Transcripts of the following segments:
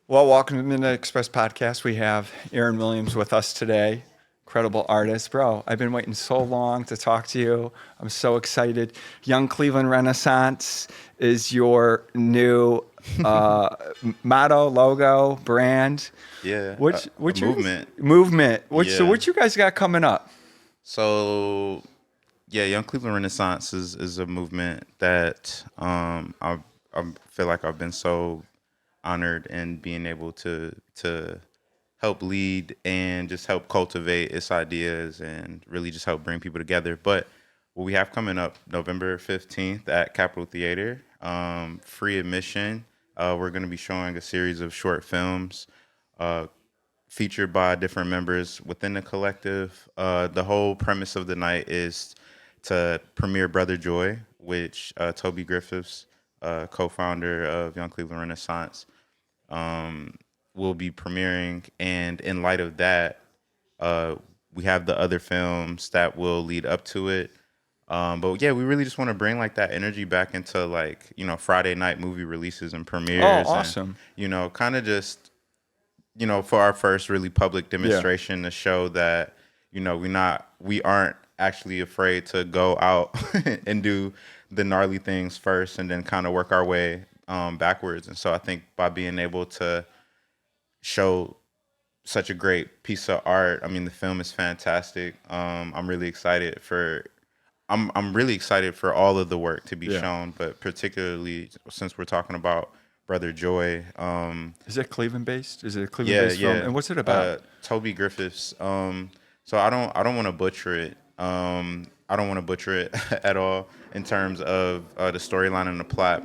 Well, welcome to the Midnight Express podcast. We have Aaron Williams with us today. Incredible artist. Bro, I've been waiting so long to talk to you. I'm so excited. Young Cleveland Renaissance is your new uh, motto, logo, brand. Yeah, a What you movement. movement? Yeah. What you guys got coming up? So yeah, Young Cleveland Renaissance is a movement that I feel like I've been so honored in being able to help lead and just help cultivate its ideas and really just help bring people together. But what we have coming up November 15th at Capitol Theater, free admission. We're going to be showing a series of short films uh, featured by different members within the collective. The whole premise of the night is to premiere Brother Joy, which Toby Griffiths, co-founder of Young Cleveland Renaissance, will be premiering. And in light of that, uh, we have the other films that will lead up to it. But yeah, we really just want to bring like that energy back into like, Friday night movie releases and Oh, premieres and, awesome. kind of just for our first really public Yeah. demonstration to show that, we aren't actually afraid to go out and do the gnarly things first and then kind of work our way backwards. And so I think by being able to show such a great piece of art, I mean, the film is fantastic. I'm really excited for all of the work to be Yeah. shown, but particularly since we're talking about Brother Joy. Is it Cleveland based? Is it a Cleveland Yeah, based film? yeah. And what's it about? Toby Griffiths. So I don't want to butcher it. I don't want to butcher it at all in terms of the storyline and the plot.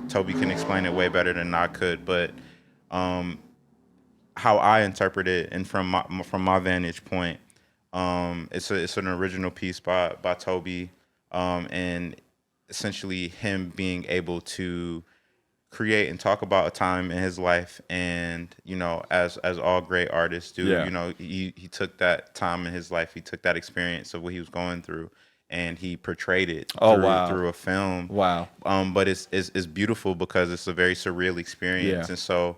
Toby can explain it way better than I could, but um, how I interpret it and from my vantage point, it's an original piece by Toby, and essentially him being able to create and talk about a time in his life, and as all great artists do, Yeah. he took that time in his life, he took that experience of what he was going through, and he portrayed it Oh, wow. through a film. Wow. But it's beautiful because it's a very surreal experience, Yeah. and so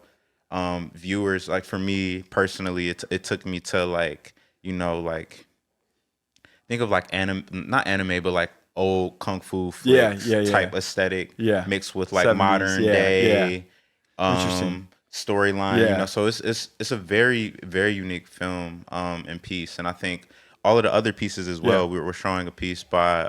viewers, like for me personally, it took me to like, like think of like anime, not anime, but like old kung fu Yeah. flicks Yeah. Yeah. type aesthetic Yeah. mixed with like 70s. modern Yeah. Yeah. day Interesting. storyline. Yeah. So it's a very very unique film and piece, and I think all of the other pieces as Yeah. well. We're showing a piece by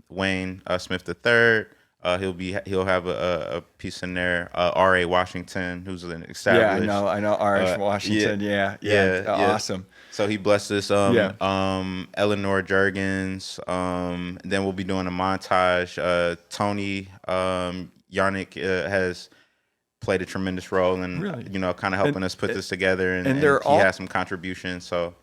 Wayne Smith the Third. He'll have a piece in there. R.A. Washington, who's an Yeah. established I know. R.H. yeah, Washington. Yeah. Yeah. yeah. Awesome. So he blessed us. Yeah. Eleanor Jurgens. Then we'll be doing a montage. Tony Yarnick has played a tremendous role in Really. kind of And helping us put this together, and, and and they're he all has some contributions. So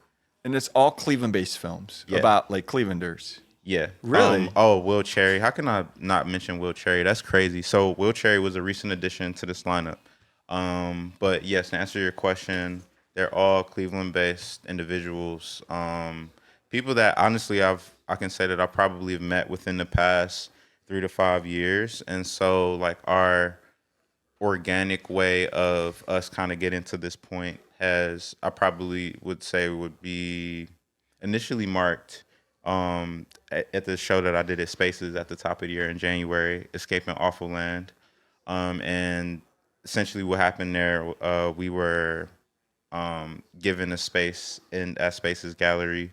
and it's all Cleveland based films yeah, about like Clevelanders. yeah. Really? Oh, Will Cherry. How can I not mention Will Cherry? That's crazy. So Will Cherry was a recent addition to this lineup. But yes, to answer your question, they're all Cleveland-based individuals. People that honestly I can say that I probably have met within the past 3 to 5 years, and so like our organic way of us kind of getting to this point has, I probably would say, would be initially marked at the show that I did at Spaces at the top of the year in January, Escaping Awful Land. And essentially what happened there, we were given a space in at Spaces Gallery,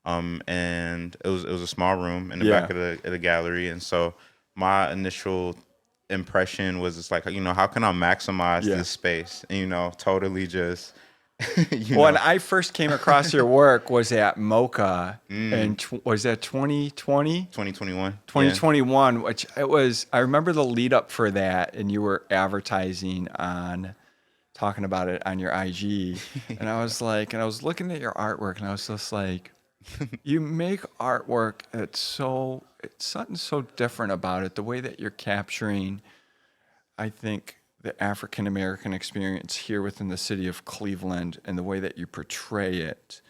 and it was a small room in the Yeah. back of the gallery, and so my initial impression was just like, how can I maximize Yeah. this space, and totally just When I first came across your work was at MoCA, mm, and was that 2020? 2021, yeah. 2021, which it was, I remember the lead up for that, and you were advertising on, talking about it on your IG. And I was like, and I was looking at your artwork, and I was just like, you make artwork it's something so different about it. The way that you're capturing, I think, the African American experience here within the city of Cleveland and the way that you portray it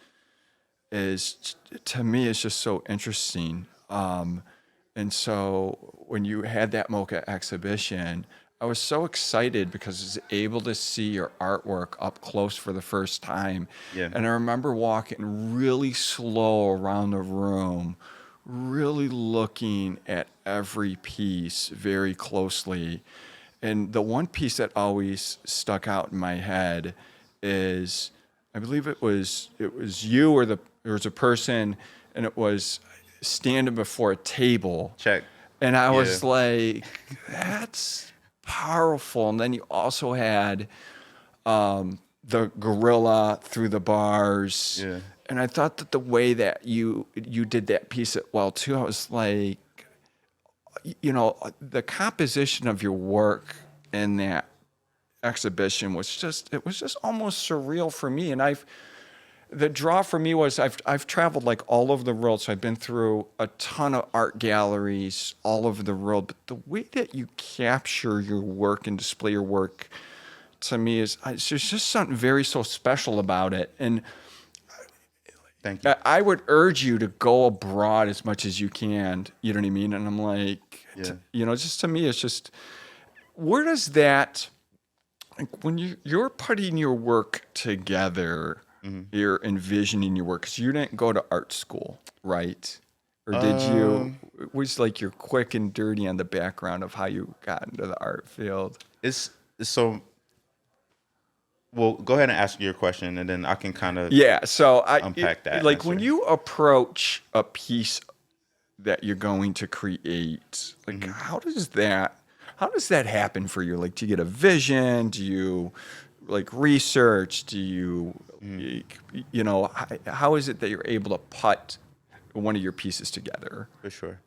is, to me, it's just so interesting. And so when you had that MoCA exhibition, I was so excited because I was able to see your artwork up close for the first time. Yeah. And I remember walking really slow around the room, really looking at every piece very closely. And the one piece that always stuck out in my head is, I believe it was you, or there was a person, and it was standing before a table. Check. And I Yeah. was like, that's powerful. And then you also had the gorilla through the bars. Yeah. And I thought that the way that you did that piece well too, I was like, the composition of your work in that exhibition was just almost surreal for me. And the draw for me was I've traveled like all over the world, so I've been through a ton of art galleries all over the world. But the way that you capture your work and display your work, to me, there's just something very so special about it. And Thank you. I would urge you to go abroad as much as you can. You know what I mean? And I'm like, Yeah. just to me, it's just, where does that, like, when you're putting your work together, you're envisioning your work, because you didn't go to art school, right? Or did you? It was like you're quick and dirty on the background of how you got into the art field. It's so. Well, go ahead and ask your question, and then I can kind of Yeah, so unpack that like when answer. you approach a piece that you're going to create, like how does that happen for you? Like, do you get a vision? Do you like research? Do you how is it that you're able to put one of your pieces together? For sure.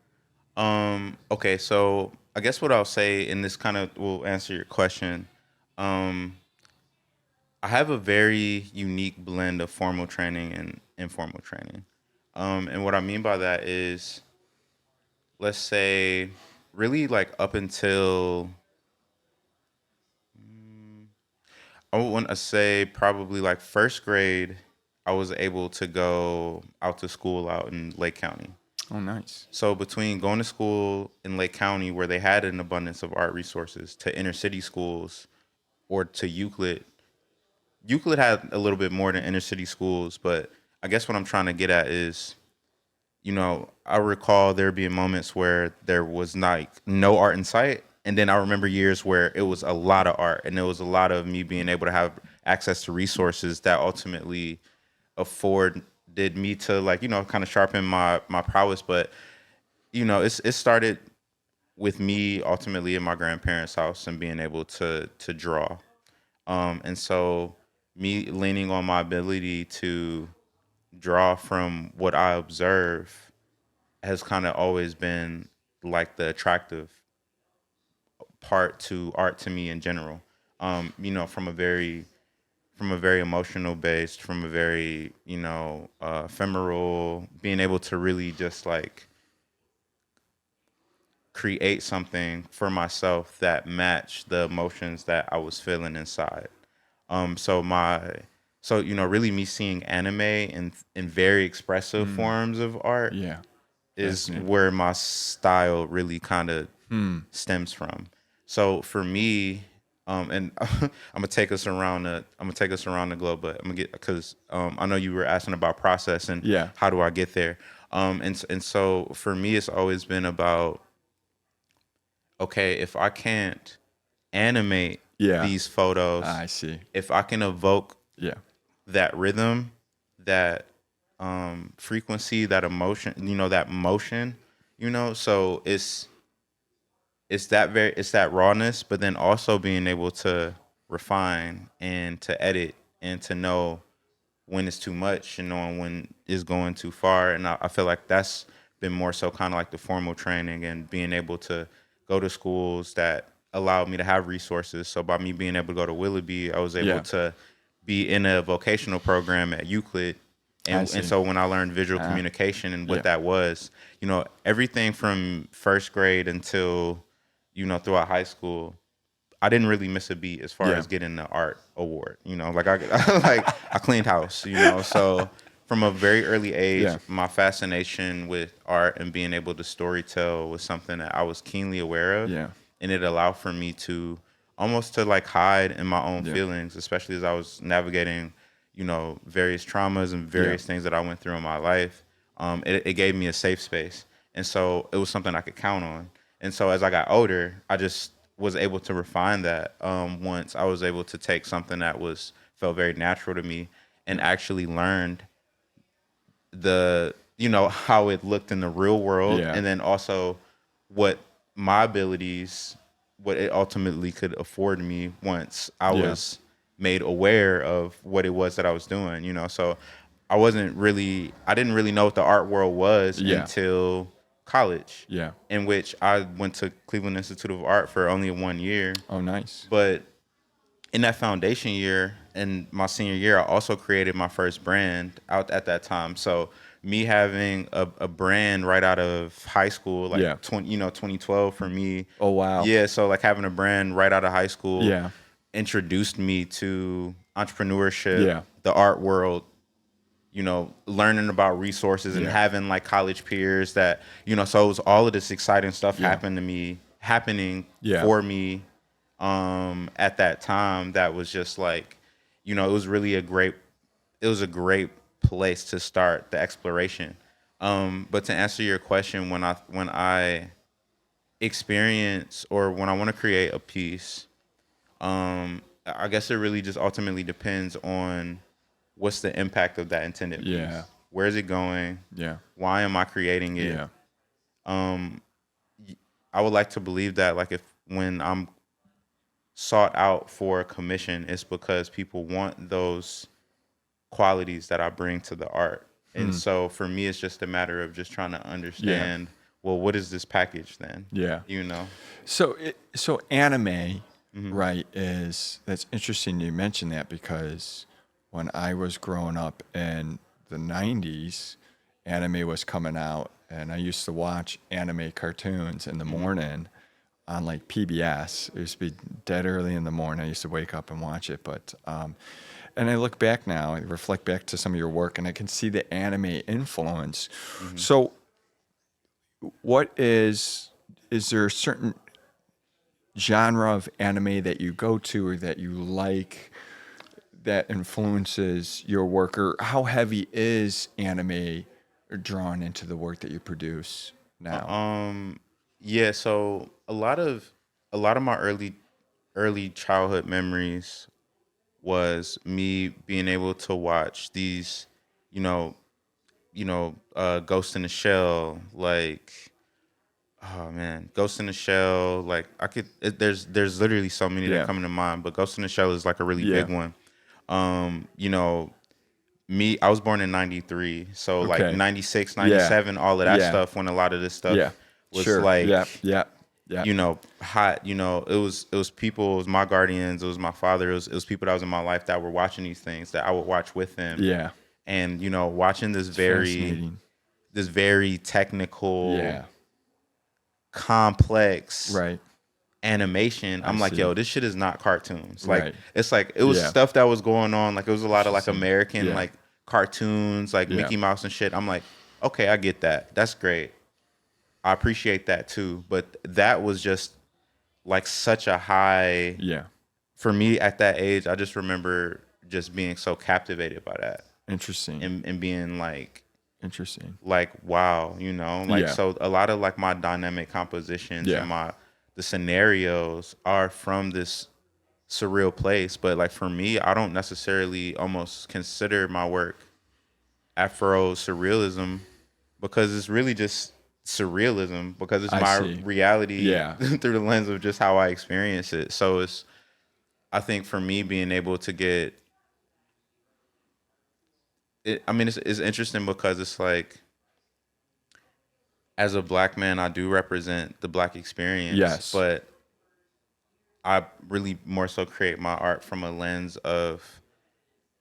Okay, so I guess what I'll say, and this kind of will answer your question. I have a very unique blend of formal training and informal training. And what I mean by that is, let's say, really like up until, I would want to say probably like first grade, I was able to go out to school out in Lake County. Oh, nice. So between going to school in Lake County, where they had an abundance of art resources, to inner city schools or to Euclid, Euclid had a little bit more than inner city schools, but I guess what I'm trying to get at is, I recall there being moments where there was like no art in sight. And then I remember years where it was a lot of art, and there was a lot of me being able to have access to resources that ultimately afforded me to, like, kind of sharpen my prowess. But, it started with me ultimately in my grandparents' house and being able to draw. And so me leaning on my ability to draw from what I observe has kind of always been like the attractive part to art to me in general. From a very emotional based, from a very ephemeral, being able to really just like create something for myself that matched the emotions that I was feeling inside. So really me seeing anime in very expressive forms of art Yeah. is Fascinating. where my style really kind of stems from. So for me, and I'm gonna take us around the globe, but I'm gonna get, because I know you were asking about process and Yeah. how do I get there. And so for me, it's always been about, okay, if I can't animate Yeah. these photos, I see. if I can evoke Yeah. that rhythm, that frequency, that emotion, that motion, so it's that rawness, but then also being able to refine and to edit and to know when it's too much and knowing when it's going too far. And I feel like that's been more so kind of like the formal training and being able to go to schools that allowed me to have resources. So by me being able to go to Willoughby, I was able Yeah. to be in a vocational program at Euclid. I And see. so when I learned visual communication and what Yeah. that was, everything from first grade until, throughout high school, I didn't really miss a beat as far Yeah. as getting the art award. Like I cleaned house. So from a very early age, Yeah. my fascination with art and being able to storytell was something that I was keenly aware of. Yeah. and it allowed for me to almost to like hide in my own Yeah. feelings, especially as I was navigating, various traumas and various things that I went through in my life. It gave me a safe space, and so it was something I could count on. And so as I got older, I just was able to refine that. Once I was able to take something that was felt very natural to me and actually learned how it looked in the real world, Yeah. and then also what my abilities, what it ultimately could afford me once I Yeah. was made aware of what it was that I was doing. So I didn't really know what the art world was Yeah. until college, Yeah. in which I went to Cleveland Institute of Art for only 1 year. Oh, nice. But in that foundation year and my senior year, I also created my first brand out at that time. So me having a brand right out of high school, like Yeah. 2012 for me. Oh, wow. Yeah. So like having a brand right out of high school Yeah. introduced me to entrepreneurship, Yeah. the art world, learning about resources and Yeah. having like college peers that, so it was all of this exciting stuff Yeah. happening Yeah. for me at that time. That was just like, it was really it was a great place to start the exploration. But to answer your question, when I experience or when I want to create a piece, I guess it really just ultimately depends on what's the impact of that intended piece. Yeah. Where is it going? Yeah. Why am I creating it? Yeah. I would like to believe that, like, if when I'm sought out for a commission, it's because people want those qualities that I bring to the art. And so for me, it's just a matter of just trying to understand, well, what is this package then? Yeah. So anime, right, that's interesting you mentioned that, because when I was growing up in the 90s, anime was coming out, and I used to watch anime cartoons in the morning on like PBS. It used to be dead early in the morning. I used to wake up and watch it, but and I look back now, I reflect back to some of your work, and I can see the anime influence. So what is there a certain genre of anime that you go to or that you like that influences your work, or how heavy is anime drawn into the work that you produce now? Yeah, so a lot of my early childhood memories was me being able to watch these, Ghost in the Shell, like, oh man, Ghost in the Shell, like there's literally so many that Yeah. come to mind, but Ghost in the Shell is like a really Yeah. big one. Um, you know, I was born in 93, so like Okay. 96, Yeah. 97, all of that Yeah. stuff, when a lot of this stuff Yeah. was Sure. like, Yeah. Yeah. Yeah. hot. It was people, it was my guardians, it was my father, it was people that was in my life that were watching these things that I would watch with them. Yeah. And watching this Fascinating. very technical, Yeah. complex Right. animation, I'm like, see. yo, this shit is not cartoons. Like, Right. it's like, it was Yeah. stuff that was going on, like it was a lot of like Interesting. American Yeah. like cartoons, like Yeah. Mickey Mouse and shit. I'm like, okay, I get that, that's great, I appreciate that too. But that was just like such a high Yeah. for me at that age. I just remember just being so captivated by that, Interesting. and being Interesting. like wow, like, Yeah. so a lot of like my dynamic compositions Yeah. and the scenarios are from this surreal place. But like for me, I don't necessarily almost consider my work Afro surrealism, because it's really just surrealism, because it's I my see. reality Yeah. through the lens of just how I experience it. So I think for me, being able to get it, I mean, it's interesting because it's like, as a black man, I do represent the black experience. Yes. But I really more so create my art from a lens of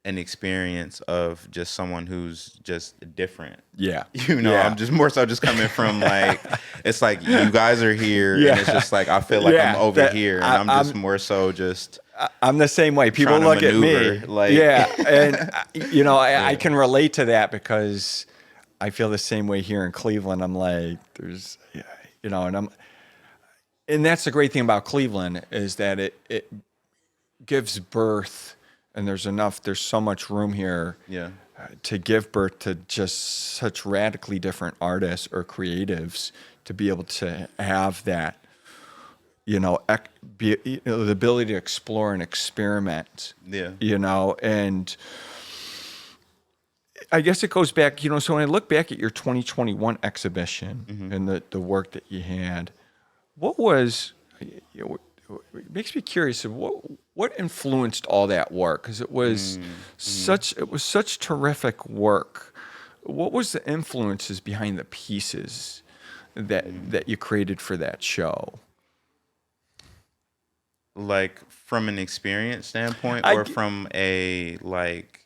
an experience of just someone who's just different. Yeah. I'm Yeah. just more so just coming from like, it's like you guys are here, Yeah. and it's just like I feel like Yeah, I'm over that- here, and I'm- I'm just more so just I'm the same way. People trying to look at me, maneuver, like- yeah, and I can relate to that, because I feel the same way here in Cleveland. I'm like, and and that's the great thing about Cleveland is that it gives birth, and there's so much room here Yeah. to give birth to just such radically different artists or creatives to be able to have that, the ability to explore and experiment, Yeah. and I guess it goes back, so when I look back at your 2021 exhibition Mm-hmm. and the work that you had, what was, it makes me curious of what influenced all that work? Because Mm-hmm. it was such terrific work. What was the influences behind the pieces that you created for that show? Like from an experience standpoint, I, or from a like,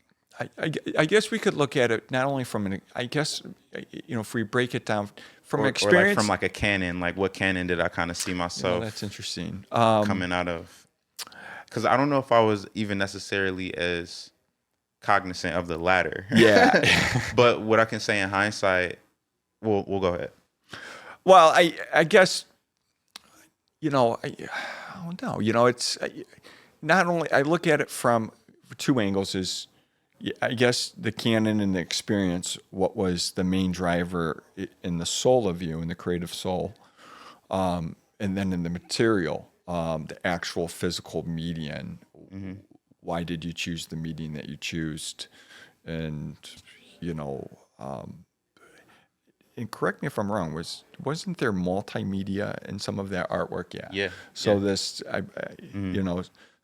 I guess we could look at it not only from I guess, if we break it down from or like from experience, like a canon, like what canon did I kind of see that's myself interesting. coming out of? Because I don't know if I was even necessarily as cognizant of the latter. Yeah. But what I can say in hindsight, we'll go ahead. Well, I guess, I don't know. It's not only I look at it from two angles is I guess the canon and the experience, what was the main driver in the soul of you, in the creative soul, and then in the material, the actual physical median. Mm-hmm. Why did you choose the median that you chose? And, you know, and correct me if I'm wrong, wasn't there multimedia in some of that artwork? Yeah. Yeah. So Yeah. this,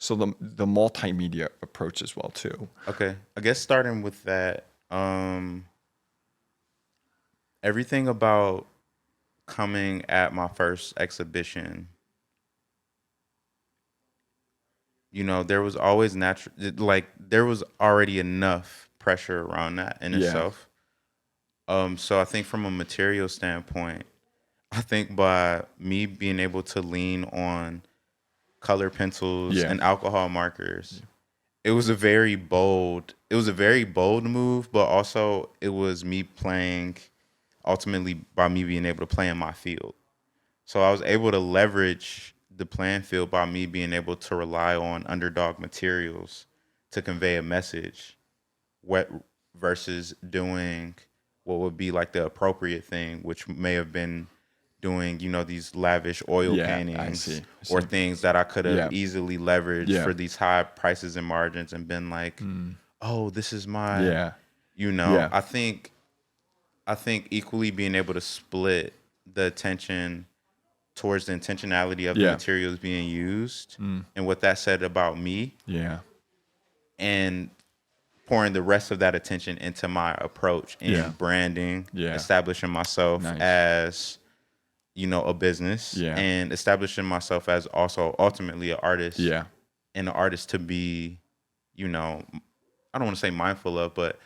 so the multimedia approach as well too. Okay. I guess starting with that, everything about coming at my first exhibition, there was always like there was already enough pressure around that in Yeah. itself. So I think from a material standpoint, I think by me being able to lean on color pencils Yeah. and alcohol markers, it was a very bold move, but also it was me playing ultimately by me being able to play in my field. So I was able to leverage the playing field by me being able to rely on underdog materials to convey a message, what versus doing what would be like the appropriate thing, which may have been doing, these lavish oil Yeah, I paintings see. or things that I could have Yeah. easily leveraged Yeah. for these high prices and margins and been like, oh, this is my, Yeah. I think equally being able to split the attention towards the intentionality of the Yeah. materials being used and what that said about me, Yeah. and pouring the rest of that attention into my approach and Yeah. branding, Yeah. establishing myself Nice. as, a business, Yeah. and establishing myself as also ultimately an artist, Yeah. and an artist to be, I don't want to say mindful of, but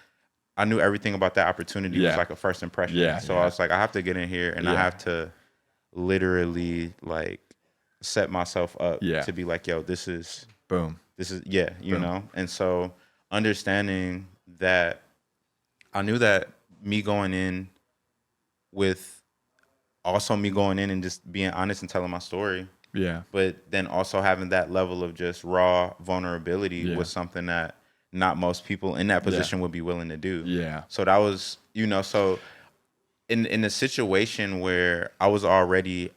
I knew everything about that opportunity was Yeah. like a first impression. Yeah, So yeah. I was like, I have to get in here and I Yeah. have to literally like set myself up Yeah. to be like, yo, this is Boom. yeah, Boom. And so understanding that, I knew that me going in with also me going in and just being honest and telling my story, Yeah. but then also having that level of just raw vulnerability Yeah. was something that not most people in that position would be willing to do. Yeah. So that was, so in a situation where I was already,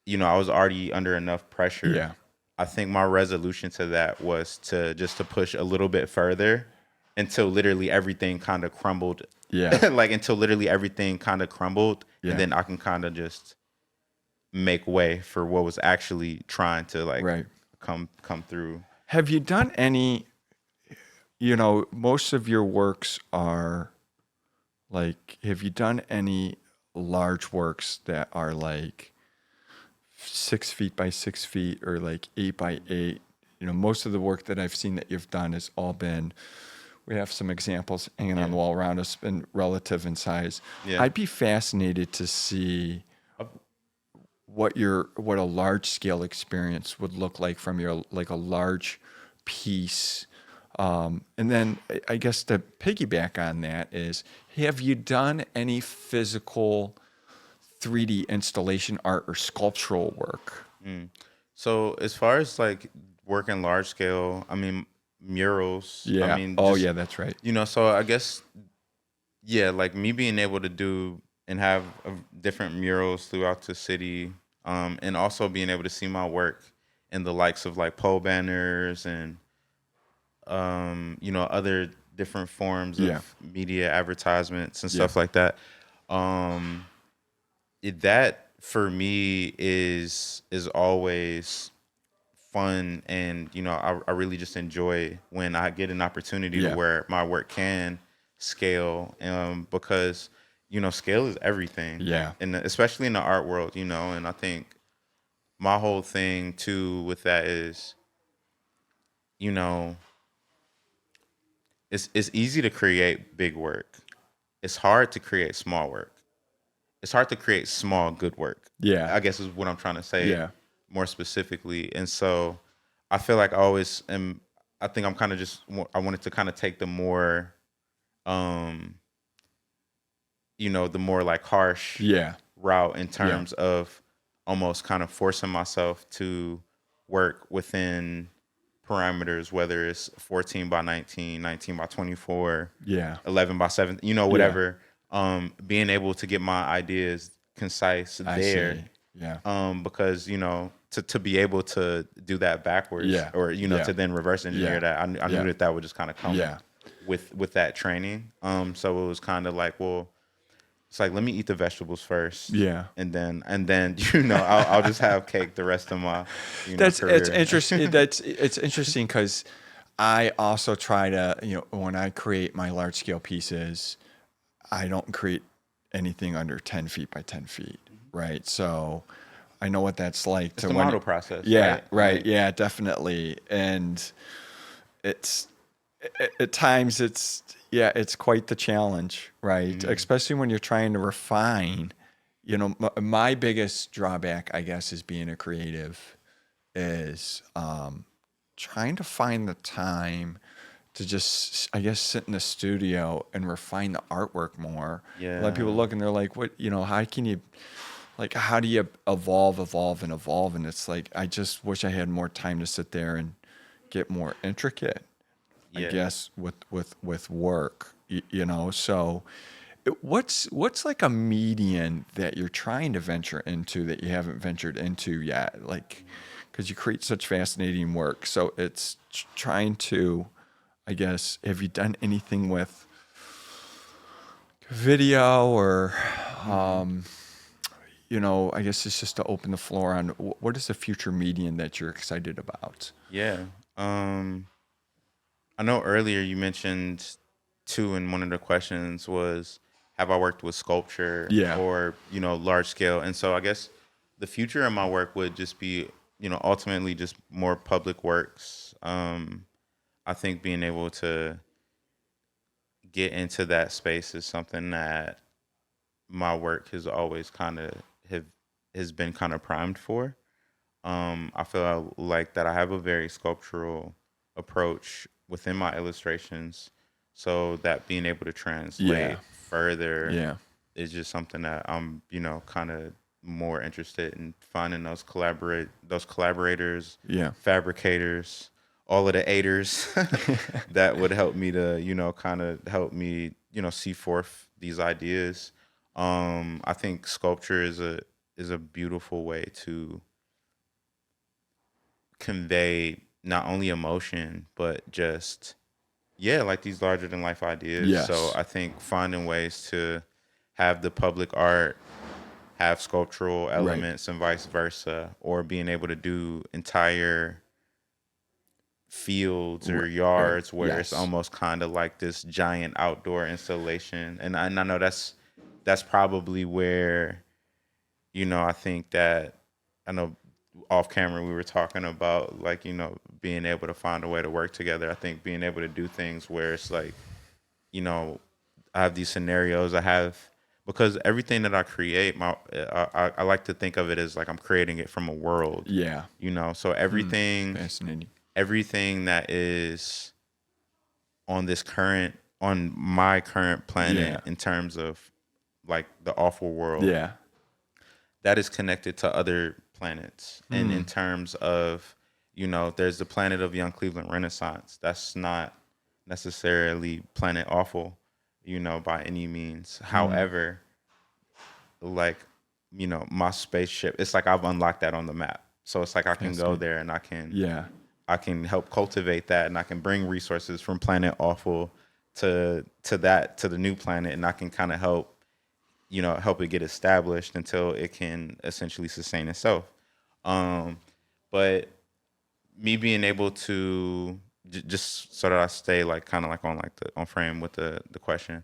I was already under enough pressure. Yeah. I think my resolution to that was to push a little bit further until literally everything kind of crumbled. Yeah. Like until literally everything kind of crumbled, Yeah. and then I can kind of just make way for what was actually trying to like Right. come through. Have you done any, most of your works are like, have you done any large works that are like 6 feet by 6 feet or like 8 by 8? Most of the work that I've seen that you've done has all been, we have some examples hanging on the wall around us, been relative in size. Yeah. I'd be fascinated to see what a large scale experience would look like from your, like a large piece. And then I guess to piggyback on that is, have you done any physical 3D installation art or sculptural work? So as far as like working large scale, I mean murals. I Yeah. mean Oh just yeah, that's right. so I guess yeah, like me being able to do and have different murals throughout the city, and also being able to see my work in the likes of like pole banners and other different forms Yeah. of media advertisements and Yeah. stuff like that. Um, that for me is always fun, and I really just enjoy when I get an opportunity to Yeah. where my work can scale, because scale is everything, Yeah. and especially in the art world, and I think my whole thing too with that is you know it's easy to create big work. It's hard to create small work. It's hard to create small good work, Yeah. I guess is what I'm trying to say Yeah. more specifically. And so I feel like I always am. I think I'm kind of just I wanted to kind of take the more um the more like harsh Yeah. route in Yeah. terms of almost kind of forcing myself to work within parameters, whether it's 14 by 19, 19 by 24, Yeah. 11 by 7, Yeah. whatever. Being able to get my ideas concise I there, see. Yeah. because to be able to do that backwards, Yeah. or Yeah. to then reverse engineer Yeah. that, I Yeah. knew that would just kind of come Yeah. with that training. So it was kind of like, well, it's like, let me eat the vegetables first, Yeah. and then I'll just have cake the rest of my It's career. interesting. It's interesting because I also try to, when I create my large scale pieces, I don't create anything under 10 feet by 10 feet, right? So I know what that's like It's to the when model process, yeah, right, Like, yeah, definitely. And it's at times it's quite the challenge, right? Especially when you're trying to refine. My biggest drawback, I guess, is being a creative is trying to find the time to just, I guess, sit in the studio and refine the artwork more. A lot of people yeah, look and they're like, what, how can you, like, how do you evolve, and evolve? And it's like, I just wish I had more time to sit there and get more intricate, I yeah. guess, with work, So what's like a median that you're trying to venture into that you haven't ventured into yet? Like, because you create such fascinating work. So it's trying to, I guess, have you done anything with video or, I guess it's just to open the floor on what is the future median that you're excited about? Yeah. I know earlier you mentioned too in one of the questions was, have I worked with sculpture Yeah. or, large scale? And so I guess the future of my work would just be, ultimately just more public works. I think being able to get into that space is something that my work has always kind of have has been kind of primed for. I feel like that I have a very sculptural approach within my illustrations, so that being able to translate Yeah. further Yeah. is just something that I'm, kind of more interested in finding those collaborators, Yeah. fabricators, all of the aiders that would help me to, kind of help me, see forth these ideas. I think sculpture is a beautiful way to convey not only emotion but just like these larger than life ideas. So Yes. I think finding ways to have the public art have sculptural Right. elements and vice versa, or being able to do entire fields or Right. yards where it's Yes. almost kind of like this giant outdoor installation. And I know that's probably where I think that I know off camera we were talking about, like, being able to find a way to work together. I think being able to do things where it's like, you know, I have these scenarios. I have, because everything that I create, I like to think of it as like I'm creating it from a world, Yeah. So Fascinating. everything that is on my current planet Yeah. in terms of like the awful world, Yeah. that is connected to other planets. And in terms of, there's the planet of Young Cleveland Renaissance. That's not necessarily planet Aawful, by any means. However, like, my spaceship, it's like I've unlocked that on the map. So it's like I can go there and Yeah. I can help cultivate that, and I can bring resources from planet Aawful to the new planet, and I can kind of help it get established until it can essentially sustain itself. But me being able to just so that I stay like kind of like on frame with the question,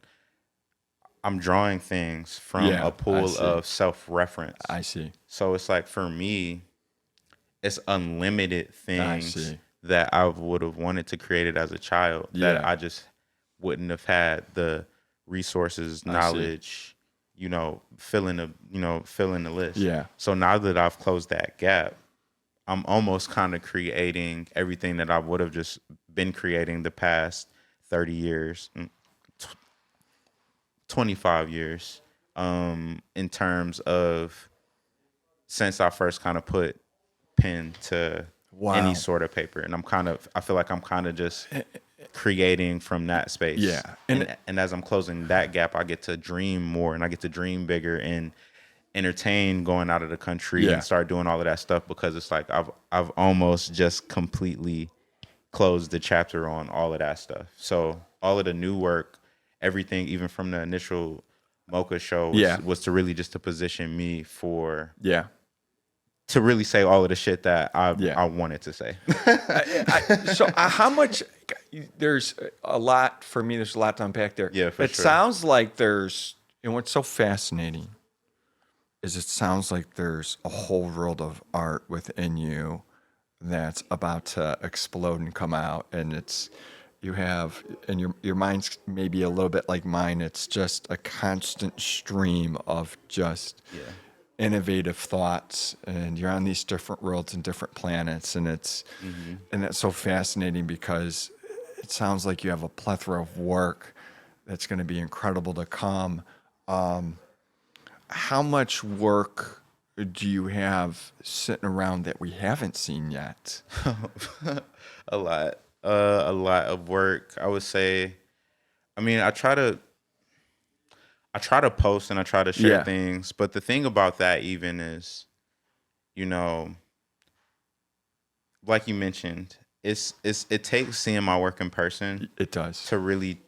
I'm drawing things from Yeah, a I pool see. of self-reference. I see. So it's like for me, it's unlimited things see. that I would have wanted to create it as a child that Yeah. I just wouldn't have had the resources, knowledge, fill in the list. Yeah. So now that I've closed that gap, I'm almost kind of creating everything that I would have just been creating the past 30 years, 25 years, in terms of since I first kind of put pen to Wow. any sort of paper. And I feel like I'm kind of just creating from that space. Yeah. And as I'm closing that gap, I get to dream more and I get to dream bigger and entertain going out of the country Yeah. and start doing all of that stuff, because it's like I've almost just completely closed the chapter on all of that stuff. So all of the new work, everything, even from the initial MoCA show was to really just to position me for Yeah. to really say all of the shit that I Yeah. wanted to say. How much? There's a lot for me. There's a lot to unpack there. Yeah, for it sure. sounds like there's, and what's so fascinating is it sounds like there's a whole world of art within you that's about to explode and come out, and it's you have, and your mind's maybe a little bit like mine. It's just a constant stream of just innovative thoughts, and you're on these different worlds and different planets, and it's and that's so fascinating because it sounds like you have a plethora of work that's going to be incredible to come. How much work do you have sitting around that we haven't seen yet? A lot. A lot of work, I would say. I mean, I try to post and I try to share Yeah. things, but the thing about that even is, like you mentioned, it takes seeing my work in person It does. to really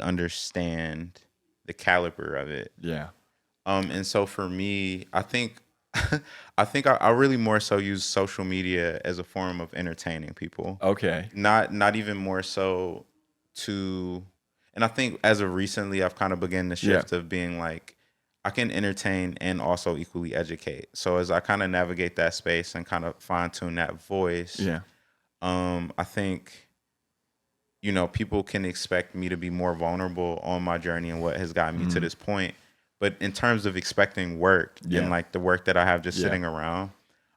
understand the caliber of it. Yeah. And so for me, I think I really more so use social media as a form of entertaining people. Okay. Not even more so to, and I think as of recently, I've kind of begun the shift of being like, I can entertain and also equally educate. So as I kind of navigate that space and kind of fine tune that voice, I think, people can expect me to be more vulnerable on my journey and what has gotten me to this point. But in terms of expecting work and like the work that I have just sitting around,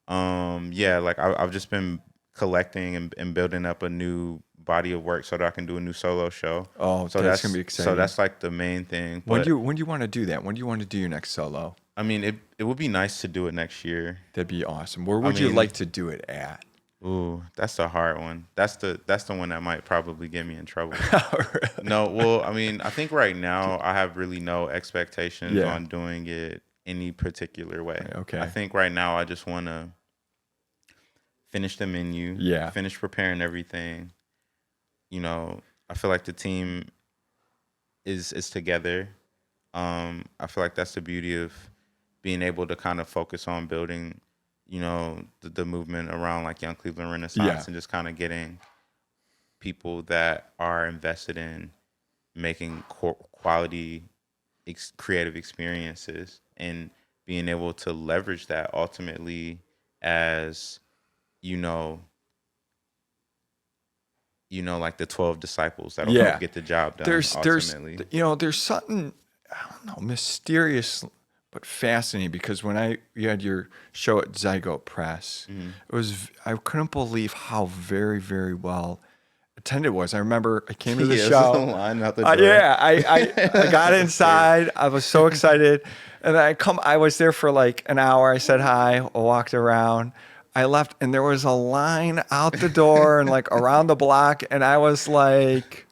like I've just been collecting and building up a new body of work so that I can do a new solo show. Oh, so that's gonna be exciting. So that's like the main thing. When But do you want to do that? When do you want to do your next solo? I mean, it would be nice to do it next year. That'd be awesome. Where would you mean- like to do it at? Ooh, that's a hard one. That's the one that might probably get me in trouble. No, well, I mean, I think right now I have really no expectations on doing it any particular way. Okay. I think right now I just want to finish the menu, finish preparing everything. I feel like the team is together. I feel like that's the beauty of being able to kind of focus on building, the movement around like Young Cleveland Renaissance and just kind of getting people that are invested in making quality creative experiences and being able to leverage that ultimately as, like the 12 disciples that'll help get the job done ultimately. There's something, I don't know, mysterious but fascinating, because when you had your show at Zygote Press, I couldn't believe how very, very well attended was. I remember I came to the Yeah, it's a show. line out the door. Yeah, I got inside. I was so excited, and then I was there for like an hour. I said hi. I walked around. I left, and there was a line out the door and like around the block, and I was like,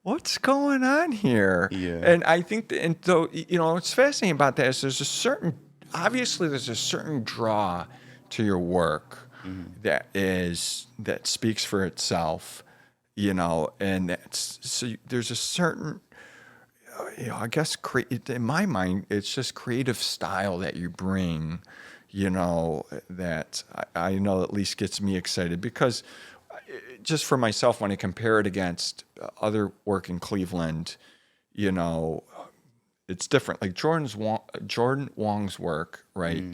"What's going on here?" Yeah. And I think, and so what's fascinating about that is obviously there's a certain draw to your work that speaks for itself, and there's a certain, I guess, in my mind, it's just creative style that you bring, that I know at least gets me excited because just for myself, when I compare it against other work in Cleveland, it's different. Like Jordan Wong's work, right?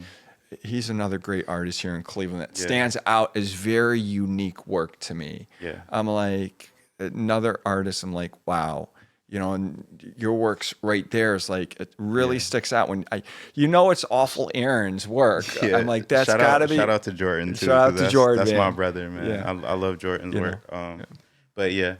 He's another great artist here in Cleveland that stands out as very unique work to me. Yeah. I'm like, another artist, I'm like, wow, and your work's right there is like, it really sticks out when it's Aawful Aaron's work. Yeah. I'm like, that's shout gotta out, be. Shout out to Jordan too. Shout out to Jordan. That's man. my brother, man. Yeah. I love Jordan's work. But yeah.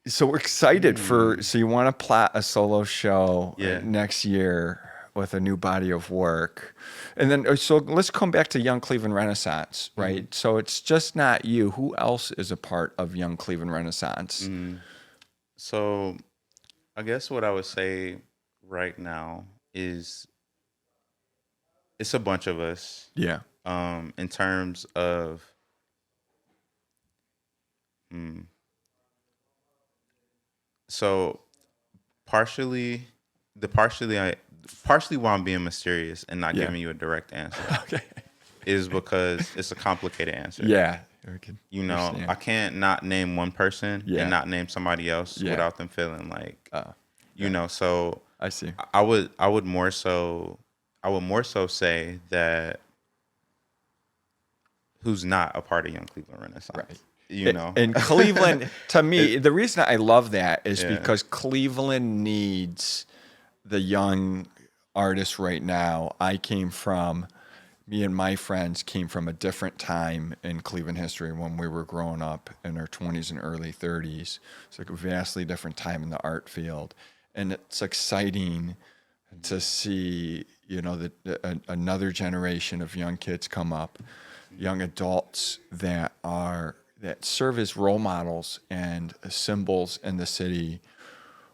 So we're excited so you want to plot a solo show next year with a new body of work. And then, so let's come back to Young Cleveland Renaissance, right? So it's just not you. Who else is a part of Young Cleveland Renaissance? So I guess what I would say right now is it's a bunch of us. Yeah. In terms of so partially why I'm being mysterious and not giving you a direct answer is because it's a complicated answer. Yeah. I can't not name one person and not name somebody else without them feeling like, so I see. I would more so say that who's not a part of Young Cleveland Renaissance. Right. And Cleveland, to me, the reason I love that is because Cleveland needs the young artists right now. Me and my friends came from a different time in Cleveland history when we were growing up in our 20s and early 30s. It's like a vastly different time in the art field. And it's exciting to see, another generation of young kids come up, young adults that serve as role models and symbols in the city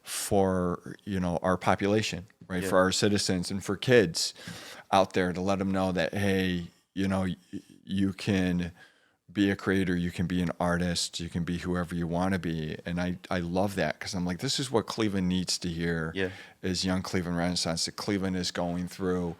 for, our population, right? For our citizens and for kids out there, to let them know that, hey, you can be a creator, you can be an artist, you can be whoever you want to be. And I love that because I'm like, this is what Cleveland needs to hear is Young Cleveland Renaissance that Cleveland is going through.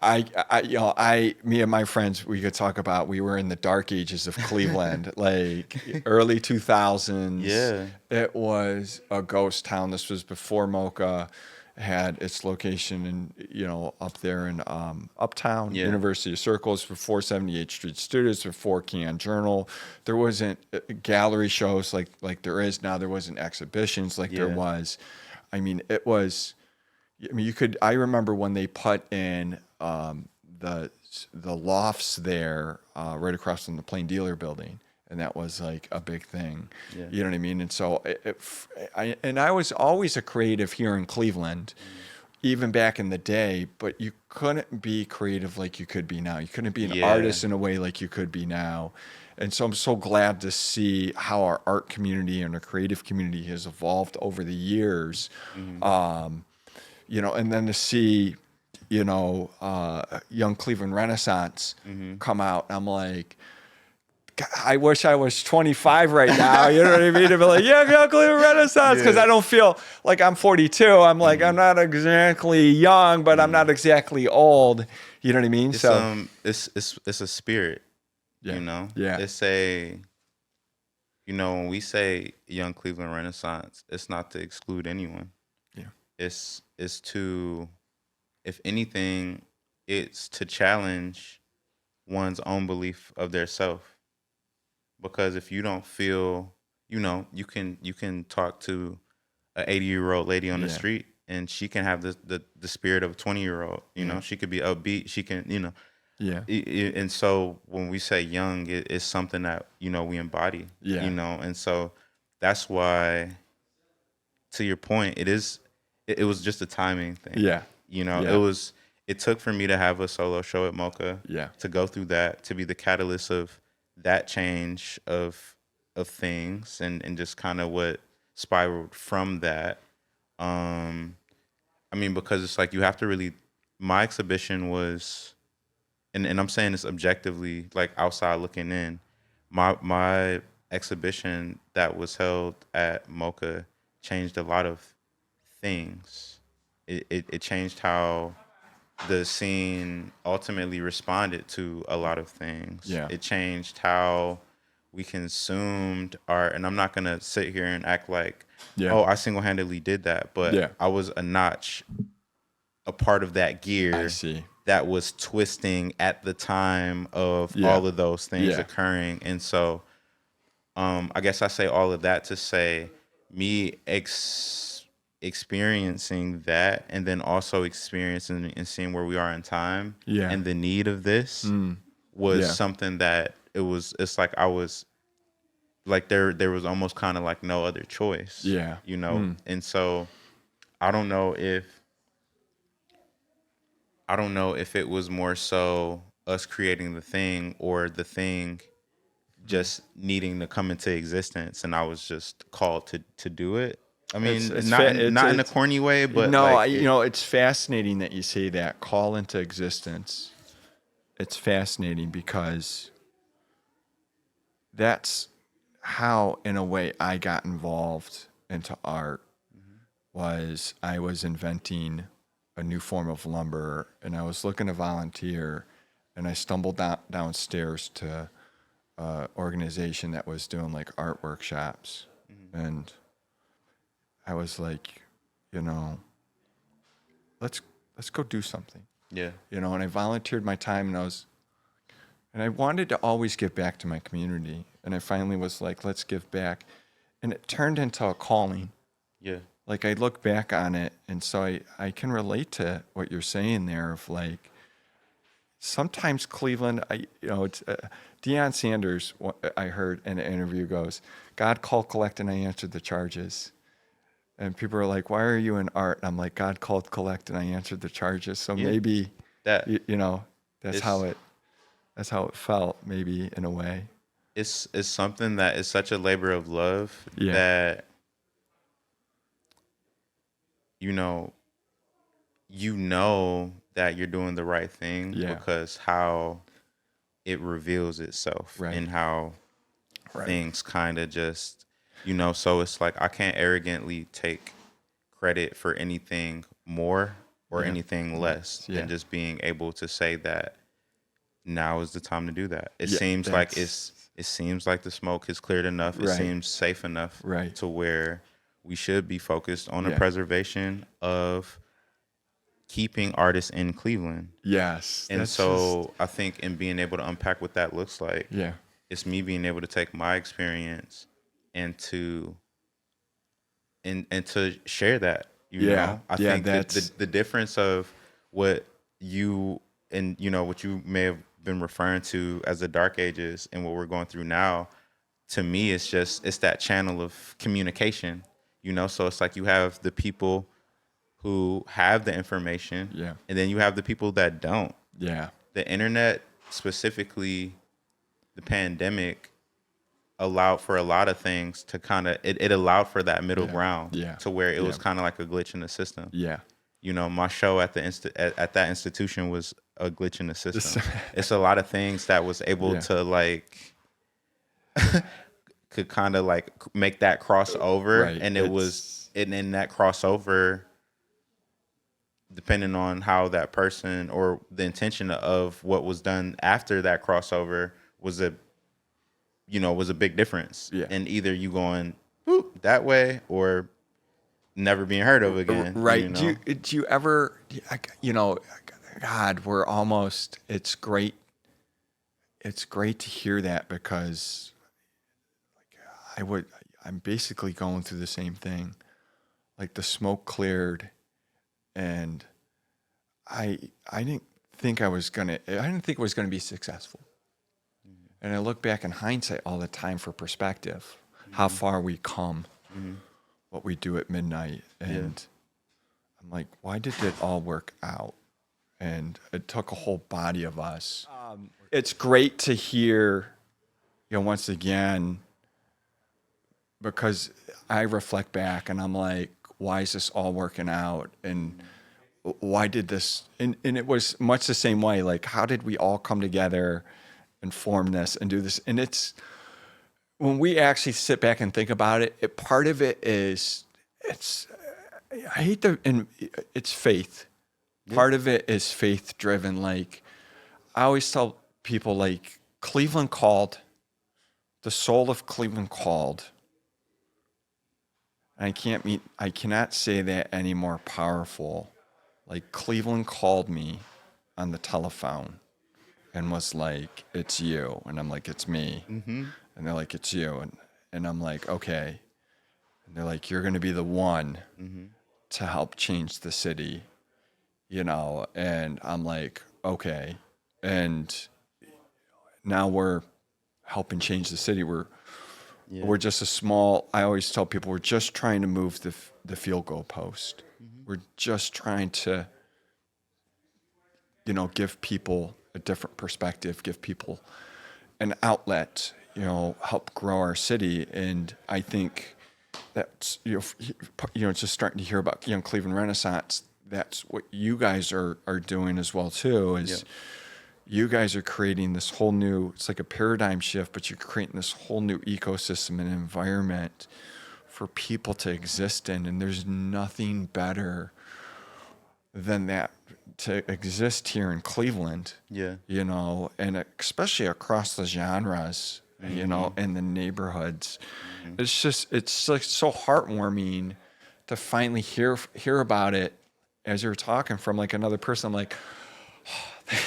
Me and my friends, we could talk about, we were in the dark ages of Cleveland, like early 2000s. Yeah. It was a ghost town. This was before MoCA had its location in, up there in Uptown, University Circles, before 78th Street Studios, before Can Journal. There wasn't gallery shows like there is now. There wasn't exhibitions like there was. I mean, it was... I remember when they put in the lofts there right across from the Plain Dealer building, and that was like a big thing. Yeah. You know what I mean? And so I was always a creative here in Cleveland, even back in the day, but you couldn't be creative like you could be now. You couldn't be an artist in a way like you could be now. And so I'm so glad to see how our art community and our creative community has evolved over the years. And then to see, Young Cleveland Renaissance come out, I'm like, God, I wish I was 25 right now. You know what I mean? To be like, Young Cleveland Renaissance, because I don't feel like I'm 42. I'm like, I'm not exactly young, but I'm not exactly old. You know what I mean? It's a spirit. Yeah. It's when we say Young Cleveland Renaissance, it's not to exclude anyone. It's to, if anything, it's to challenge one's own belief of their self. Because if you don't feel, you can talk to an 80-year-old lady on the street and she can have the spirit of a 20-year-old. She could be upbeat. She can, Yeah. And so when we say young, it's something that, we embody, Yeah. and so that's why, to your point, it was just a timing thing. Yeah. Yeah. It took for me to have a solo show at MoCA, Yeah. to go through that, to be the catalyst of that change of things, and just kind of what spiraled from that. Um, I mean, because it's like you have to really, my exhibition was, and I'm saying this objectively, like outside looking in, my exhibition that was held at MoCA changed a lot of things. It changed how the scene ultimately responded to a lot of things. Yeah. It changed how we consumed art. And I'm not going to sit here and act like, Yeah. oh, I single handedly did that. But Yeah. I was a notch, a part of that I gear see. that was twisting at the time of Yeah. all of those things Yeah. occurring. And so I guess I say all of that to say me experiencing that, and then also experiencing and seeing where we are in time, Yeah. and the need of this was Yeah. something that it's like I was like there was almost kind of like no other choice. Yeah. And so I don't know if it was more so us creating the thing, or the thing just needing to come into existence, and I was just called to do it. I mean, not in a corny way, but No, like it's fascinating that you say that, call into existence. It's fascinating because that's how, in a way, I got involved into art. Was I was inventing a new form of lumber, and I was looking to volunteer, and I stumbled downstairs to an organization that was doing like art workshops, and I was like, you know, let's go do something, yeah, and I volunteered my time, and I wanted to always give back to my community, and I finally was like, let's give back, and it turned into a calling. yeah, Like, I look back on it, and so I can relate to what you're saying there of like, sometimes Cleveland, it's Deion Sanders, I heard in an interview, goes, God called, collect, and I answered the charges. And people are like, why are you in art? And I'm like, God called, collect, and I answered the charges. So yeah. maybe, That that's it's that's how it felt, maybe, in a way. it's something that is such a labor of love Yeah. that you know that you're doing the right thing, Yeah. because how it reveals itself, Right. and how Right. things kind of just so it's like I can't arrogantly take credit for anything more or Yeah. anything less Yeah. than just being able to say that now is the time to do that. It Yeah, seems like it seems like the smoke has cleared enough. It Right. seems safe enough Right. to where we should be focused on the Yeah. preservation of keeping artists in Cleveland. Yes. And That's so I think in being able to unpack what that looks like, yeah. it's me being able to take my experience and to share that. Yeah. I Yeah, think that that's the difference of what you and what you may have been referring to as the dark ages and what we're going through now, to me it's that channel of communication. So it's like you have the people who have the information, Yeah. and then you have the people that don't. Yeah. The internet, specifically the pandemic, allowed for a lot of things to kind of it allowed for that middle Yeah. ground, Yeah. to where it was Yeah. kind of like a glitch in the system. Yeah. My show at the at that institution was a glitch in the system. It's a lot of things that was able Yeah. to like could kind of like make that crossover, Right. and it was in that crossover, depending on how that person or the intention of what was done after that crossover was a big difference. Yeah. And either you going whoop, that way, or never being heard of again. Right. Do you ever, God, we're almost, it's great. It's great to hear that, because I'm basically going through the same thing. Like, the smoke cleared, and I didn't think I didn't think it was gonna be successful. And I look back in hindsight all the time for perspective, how far we come, what we do at midnight. And I'm like, why did it all work out? And it took a whole body of us. It's great to hear, once again, because I reflect back and I'm like, why is this all working out? And why did this? And it was much the same way. Like, how did we all come together and form this and do this? And it's, when we actually sit back and think about it, part of it is, and it's faith. Part of it is faith driven. Like, I always tell people, like, Cleveland called, the soul of Cleveland called. And I cannot say that any more powerful. Like, Cleveland called me on the telephone and was like, it's you. And I'm like, it's me. And they're like, it's you. And I'm like, okay. And they're like, you're going to be the one to help change the city, and I'm like, okay. And now we're helping change the city. We're just I always tell people, we're just trying to move the field goal post. We're just trying to, give people a different perspective, give people an outlet, help grow our city. And I think that's, just starting to hear about Young Cleveland Renaissance. That's what you guys are doing as well too, is you guys are creating this whole new, it's like a paradigm shift, but you're creating this whole new ecosystem and environment for people to exist in. And there's nothing better than that to exist here in Cleveland, and especially across the genres, and the neighborhoods. It's like so heartwarming to finally hear about it as you're talking from like another person. I'm like,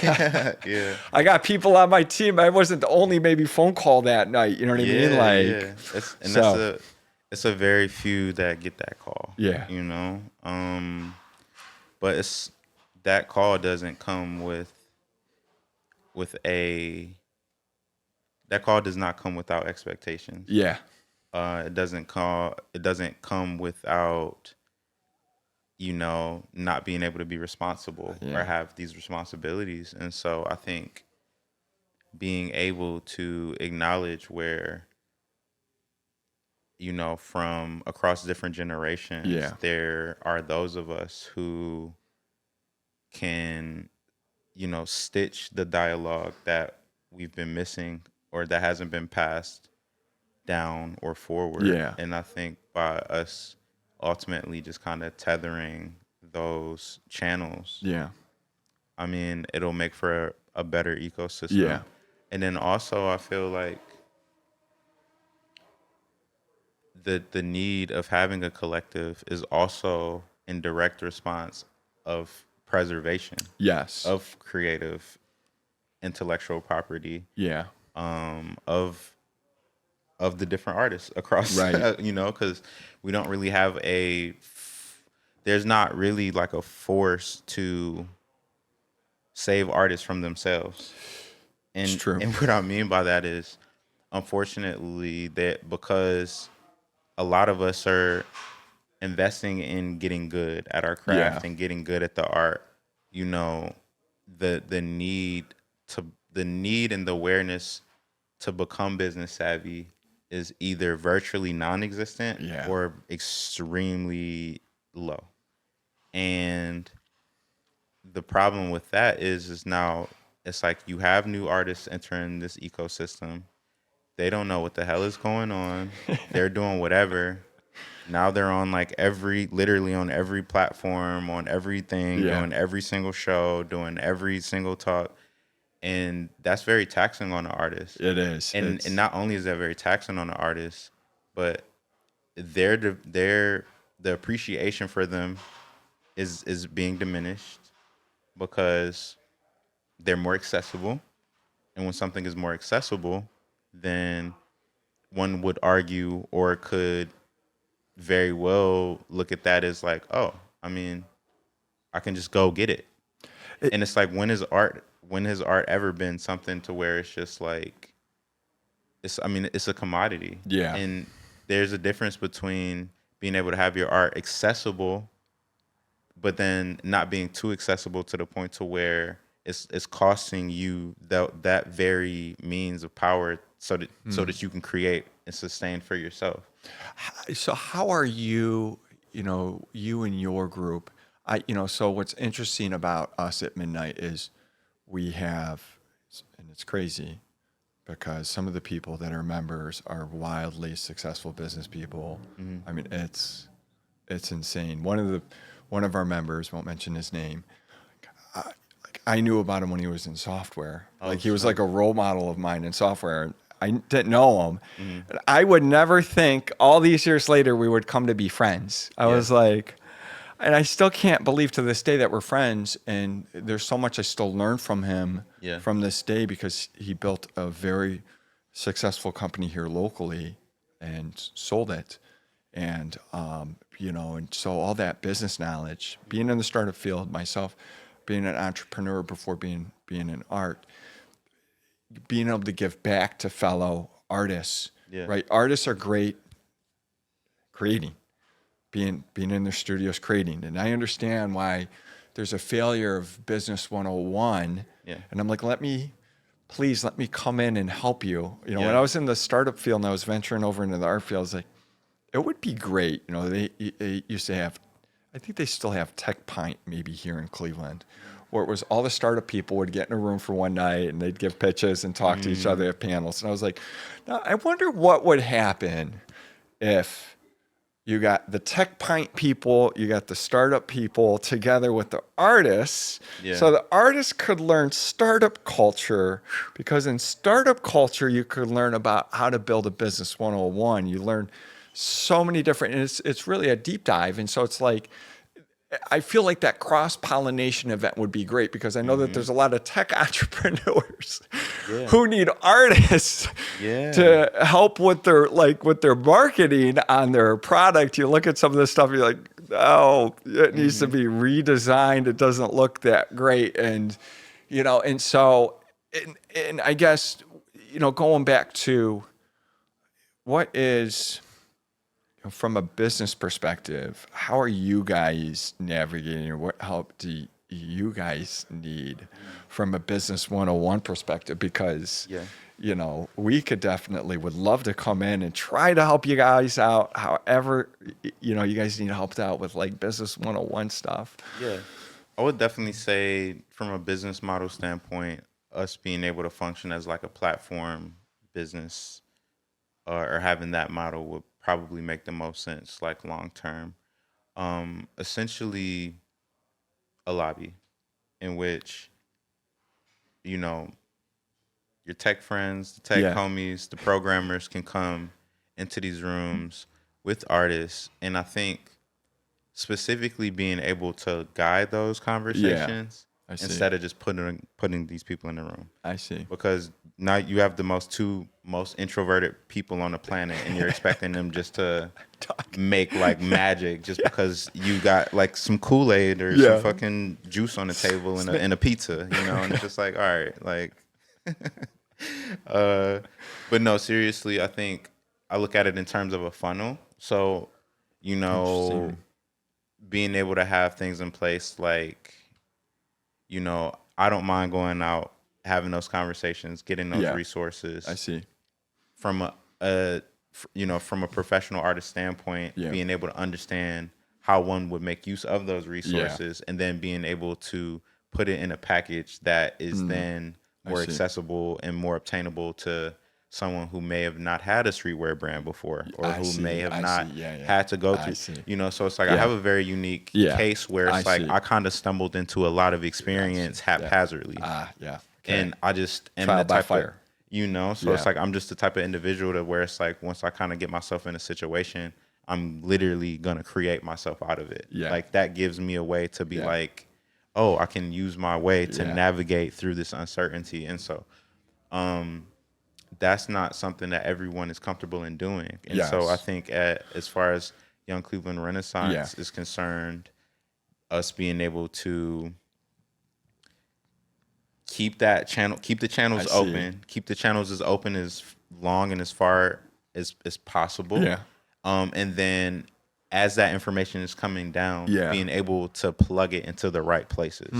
I got people on my team. I wasn't the only maybe phone call that night. You know what I mean? Like, it's a very few that get that call. Yeah. But that call doesn't come that call does not come without expectations. Yeah. It doesn't come without, not being able to be responsible or have these responsibilities. And so I think being able to acknowledge where, from across different generations, there are those of us who can, stitch the dialogue that we've been missing or that hasn't been passed down or forward. Yeah. And I think by us ultimately just kind of tethering those channels, I mean, it'll make for a better ecosystem. Yeah. And then also I feel like the need of having a collective is also in direct response of preservation. Yes. Of creative intellectual property. Yeah. Of the different artists across, because we don't really have there's not really like a force to save artists from themselves. And, it's true. And what I mean by that is, unfortunately, that because a lot of us are investing in getting good at our craft and getting good at the art, the need and the awareness to become business savvy is either virtually non-existent or extremely low. And the problem with that is now it's like you have new artists entering this ecosystem. They don't know what the hell is going on. They're doing whatever. Now they're on literally on every platform, on everything, doing every single show, doing every single talk. And that's very taxing on the artist. It is. And not only is that very taxing on the artist, but the appreciation for them is being diminished because they're more accessible. And when something is more accessible, then one would argue or could very well look at that as like, oh, I mean, I can just go get it. And it's like, when has art ever been something to where it's just like, it's a commodity. Yeah. And there's a difference between being able to have your art accessible, but then not being too accessible to the point to where it's costing you that very means of power, so that you can create and sustain for yourself. So how are you, you and your group? So what's interesting about us at Midnight is we have, and it's crazy because some of the people that are members are wildly successful business people. I mean, it's insane. One of our members, won't mention his name. I knew about him when he was in software. Like he was like a role model of mine in software. I didn't know him. And I would never think all these years later we would come to be friends. I was like, and I still can't believe to this day that we're friends. And there's so much I still learn from him from this day because he built a very successful company here locally and sold it. And, and so all that business knowledge, being in the startup field myself, being an entrepreneur before being in art, being able to give back to fellow artists, right? Artists are great creating, being in their studios creating. And I understand why there's a failure of Business 101. And I'm like, please let me come in and help you. When I was in the startup field and I was venturing over into the art field, I was like, it would be great. They used to have, I think they still have Tech Pint maybe here in Cleveland, where it was all the startup people would get in a room for one night and they'd give pitches and talk to each other at panels. And I was like, now, I wonder what would happen if you got the Tech Pint people, you got the startup people together with the artists. So the artists could learn startup culture, because in startup culture, you could learn about how to build a business 101. You learn so many different, and it's really a deep dive. And so it's like, I feel like that cross-pollination event would be great, because I know that there's a lot of tech entrepreneurs who need artists to help with their marketing on their product. You look at some of this stuff, you're like, oh, it needs to be redesigned. It doesn't look that great. And, and so, and I guess, going back to what is, from a business perspective, how are you guys navigating, or what help do you guys need from a business 101 perspective? Because, we could would love to come in and try to help you guys out. However, you guys need helped out with like business 101 stuff. I would definitely say, from a business model standpoint, us being able to function as like a platform business, or having that model would probably make the most sense, like long term. Essentially, a lobby in which, your tech friends, the tech homies, the programmers can come into these rooms with artists. And I think specifically being able to guide those conversations instead of just putting these people in the room. I see. Because now you have the two most introverted people on the planet, and you're expecting them just to make like magic just because you got like some Kool-Aid or some fucking juice on the table and a pizza, and it's just like, all right, like, but no, seriously, I think I look at it in terms of a funnel. So, being able to have things in place, like, I don't mind going out, having those conversations, getting those resources. I see. From from a professional artist standpoint, being able to understand how one would make use of those resources, and then being able to put it in a package that is then more accessible and more obtainable to someone who may have not had a streetwear brand before, or who may have not had to go through, so it's like I have a very unique case where it's I kind of stumbled into a lot of experience haphazardly. And I just am Trial the by type fire. So it's like I'm just the type of individual to where it's like, once I kind of get myself in a situation, I'm literally gonna create myself out of it. Like, that gives me a way to be like, oh, I can use my way to navigate through this uncertainty. And so that's not something that everyone is comfortable in doing. And so I think as far as Young Cleveland Renaissance is concerned, us being able to keep the channels I see. open, keep the channels as open as long and as far as possible. Yeah. And then as that information is coming down, Yeah. being able to plug it into the right places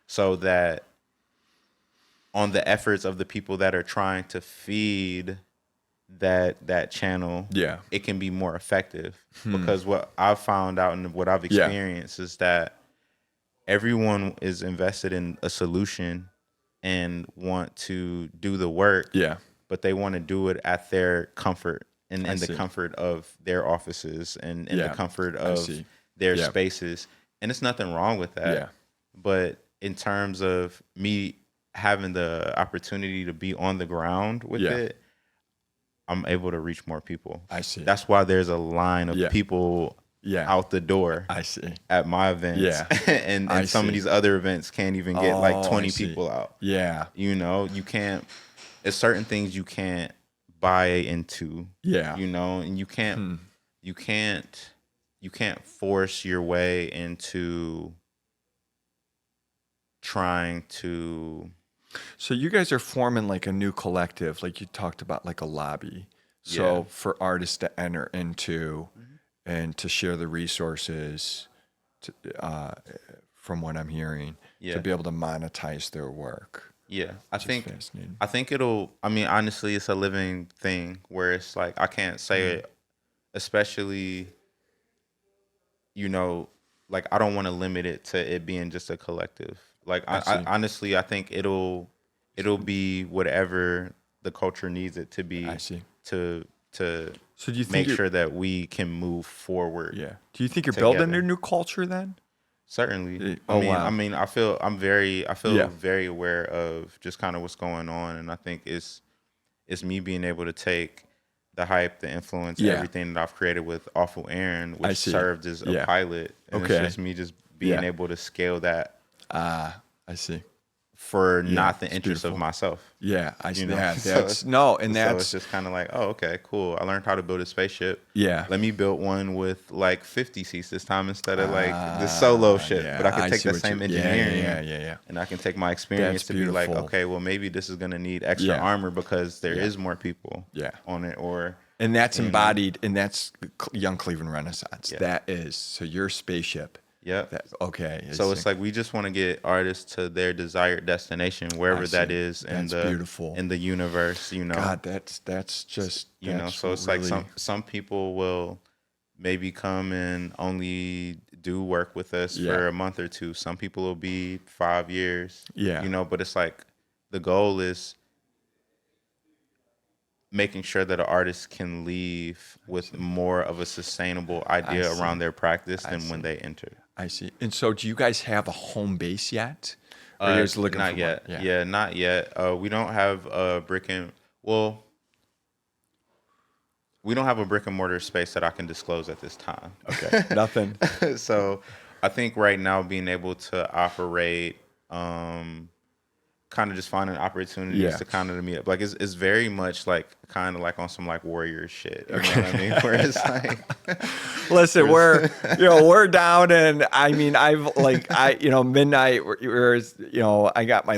so that on the efforts of the people that are trying to feed that channel, Yeah. it can be more effective. Because what I've found out and what I've Yeah. experienced is that everyone is invested in a solution and want to do the work, Yeah. but they want to do it at their comfort and I in the see. comfort of their offices and in Yeah. the comfort I of see. their Yeah. spaces. And it's nothing wrong with that. Yeah. But in terms of me having the opportunity to be on the ground with Yeah. it, I'm able to reach more people. I see. That's why there's a line of Yeah. people Yeah. out the door I see. at my events. Yeah. and I some of see. these other events can't even get like Oh, 20 I see. people out. Yeah. You know, you can't, there's certain things you can't buy into. Yeah. You know, and you can't force your way into trying to. So you guys are forming like a new collective, like you talked about, like a lobby. So Yeah. for artists to enter into and to share the resources, to, from what I'm hearing, Yeah. to be able to monetize their work. Yeah, Which is fascinating. I think it'll. I mean, honestly, it's a living thing where it's like I can't say it, especially. You know, like I don't want to limit it to it being just a collective. Like I see. honestly, I think it'll be whatever the culture needs it to be. I see. To So do you think make you're- sure that we can move forward. Yeah. Do you think you're building together. a new culture then? Certainly. Oh, wow. I mean, I feel Yeah. very aware of just kind of what's going on, and I think it's me being able to take the hype, the influence, Yeah. everything that I've created with Aawful Aaron, I which see. served as a Yeah. pilot, and Okay. it's just me just being Yeah. able to scale that I see. for not the it's interest beautiful. of myself. Yeah, I see. You know? Yeah, So that's no, and So that's it's just kind of like, oh, okay, cool. I learned how to build a spaceship. yeah. Let me build one with like 50 seats this time instead of like the solo shit. yeah, But I can take see the what same you- yeah, engineering. Yeah. And I can take my experience That's to be like, beautiful. okay, well, maybe this is going to need extra Yeah. armor because there is Yeah. more people Yeah. on it. Or, And that's you know. embodied, and that's Young Cleveland Renaissance. Yeah. That is so your spaceship. yeah. That okay. So it's like we just want to get artists to their desired destination, wherever I that see. is in That's the beautiful. in the universe. You know, God, that's just you know. that's So it's really, like some people will maybe come and only do work with us Yeah. for a month or two. Some people will be 5 years. Yeah. You know, but it's like the goal is making sure that an artist can leave with more of a sustainable idea see. around their practice I than when see. they enter. I see. And so, do you guys have a home base yet? Or you're just looking Not for yet. one? Yeah, not yet. We don't have a we don't have a brick and mortar space that I can disclose at this time. Okay. Nothing. So I think right now being able to operate, kind of just finding opportunities Yeah. to kind of meet up. Like it's very much like kind of like on some like warrior shit. You know what I mean? Where it's like, Listen, we're down, and I mean, midnight. I got my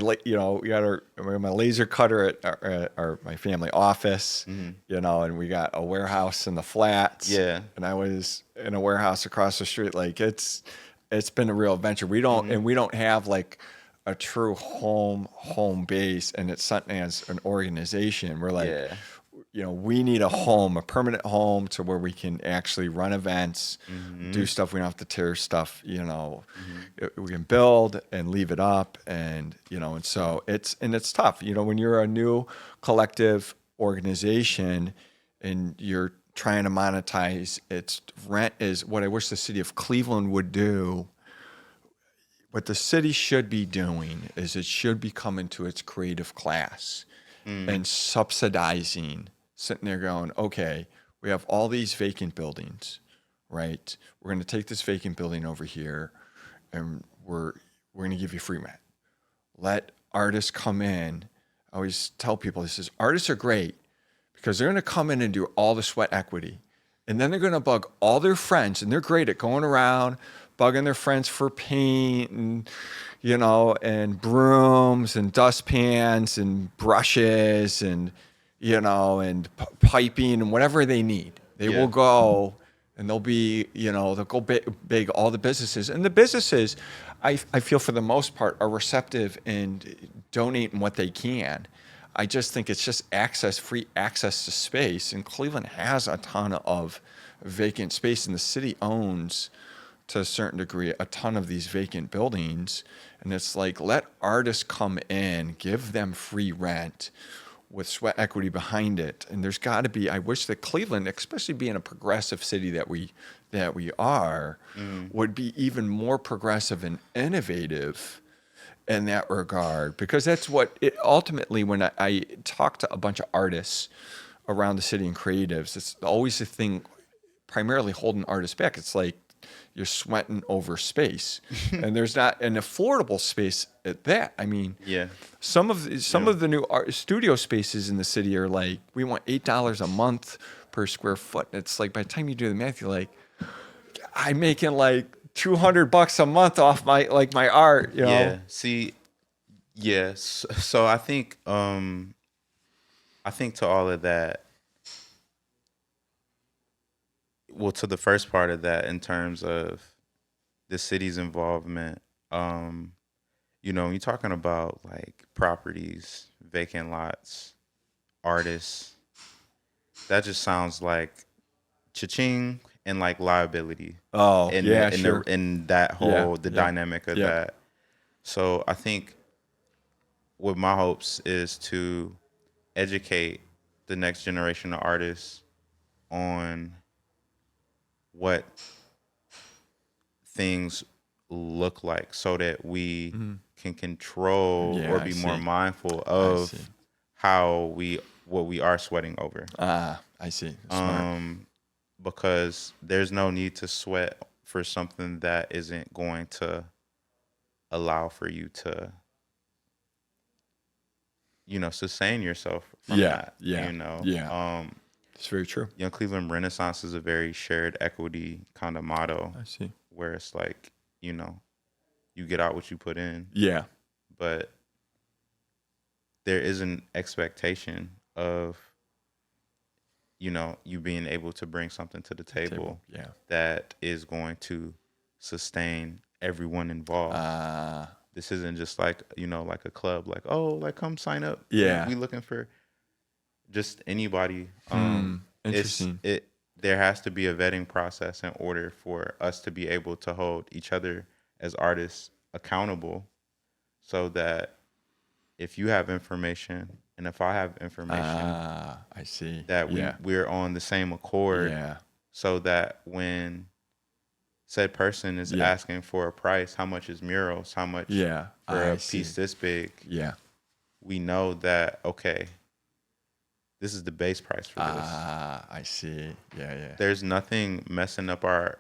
my laser cutter at our my family office, and we got a warehouse in the flats. Yeah. And I was in a warehouse across the street. Like it's been a real adventure. We don't have like a true home base, and it's something as an organization. We're like, Yeah. we need a permanent home to where we can actually run events, do stuff. We don't have to tear stuff, we can build and leave it up. And so it's tough, when you're a new collective organization and you're trying to monetize its rent is what I wish the city of Cleveland would do. What the city should be doing is it should be coming to its creative class and subsidizing, sitting there going, okay, we have all these vacant buildings, right? We're going to take this vacant building over here and we're going to give you free rent. Let artists come in. I always tell people artists are great because they're going to come in and do all the sweat equity. And then they're going to bug all their friends, and they're great at going around, bugging their friends for paint and, and brooms and dustpans and brushes and, and piping and whatever they need. They will Yeah. go and they'll be, they'll go big, all the businesses. And the businesses, I feel for the most part, are receptive and donating what they can. I just think it's just free access to space. And Cleveland has a ton of vacant space, and the city owns, to a certain degree, a ton of these vacant buildings. And it's like, let artists come in, give them free rent with sweat equity behind it. And there's got to be, I wish that Cleveland, especially being a progressive city that we are, would be even more progressive and innovative in that regard, because that's what it ultimately, when I talk to a bunch of artists around the city and creatives, it's always the thing primarily holding artists back. It's like you're sweating over space and there's not an affordable space at that. I mean, Yeah. some of the new studio spaces in the city are like, we want $8 a month per square foot. And it's like, by the time you do the math, you're like, I'm making like $200 a month off my art, Yeah. See, yes. So I think to all of that, well, to the first part of that, in terms of the city's involvement, when you're talking about like properties, vacant lots, artists, that just sounds like cha-ching and like liability Oh, in yeah, in sure. that Yeah, whole the yeah, dynamic of yeah. that. So I think what my hopes is to educate the next generation of artists on what things look like, so that we can control Yeah, or I be more see. mindful I see. of what we are sweating over. Ah, I see. Smart. Because there's no need to sweat for something that isn't going to allow for you to, sustain yourself from Yeah, that. yeah, yeah. It's very true. Young Cleveland Renaissance is a very shared equity kind of motto, I see. where it's like, you know, you get out what you put in, Yeah. but there is an expectation of, you being able to bring something to the table Yeah. that is going to sustain everyone involved. This isn't just like, like a club, like, oh, like come sign up. Yeah. We looking for just anybody. Interesting. There has to be a vetting process in order for us to be able to hold each other as artists accountable, so that if you have information and if I have information, I see. that Yeah. we're on the same accord, Yeah. so that when said person is Yeah. asking for a price, how much is murals, how much Yeah. for I a see. piece this big, Yeah. we know that, okay, this is the base price for this. I see. Yeah. Yeah. There's nothing messing up our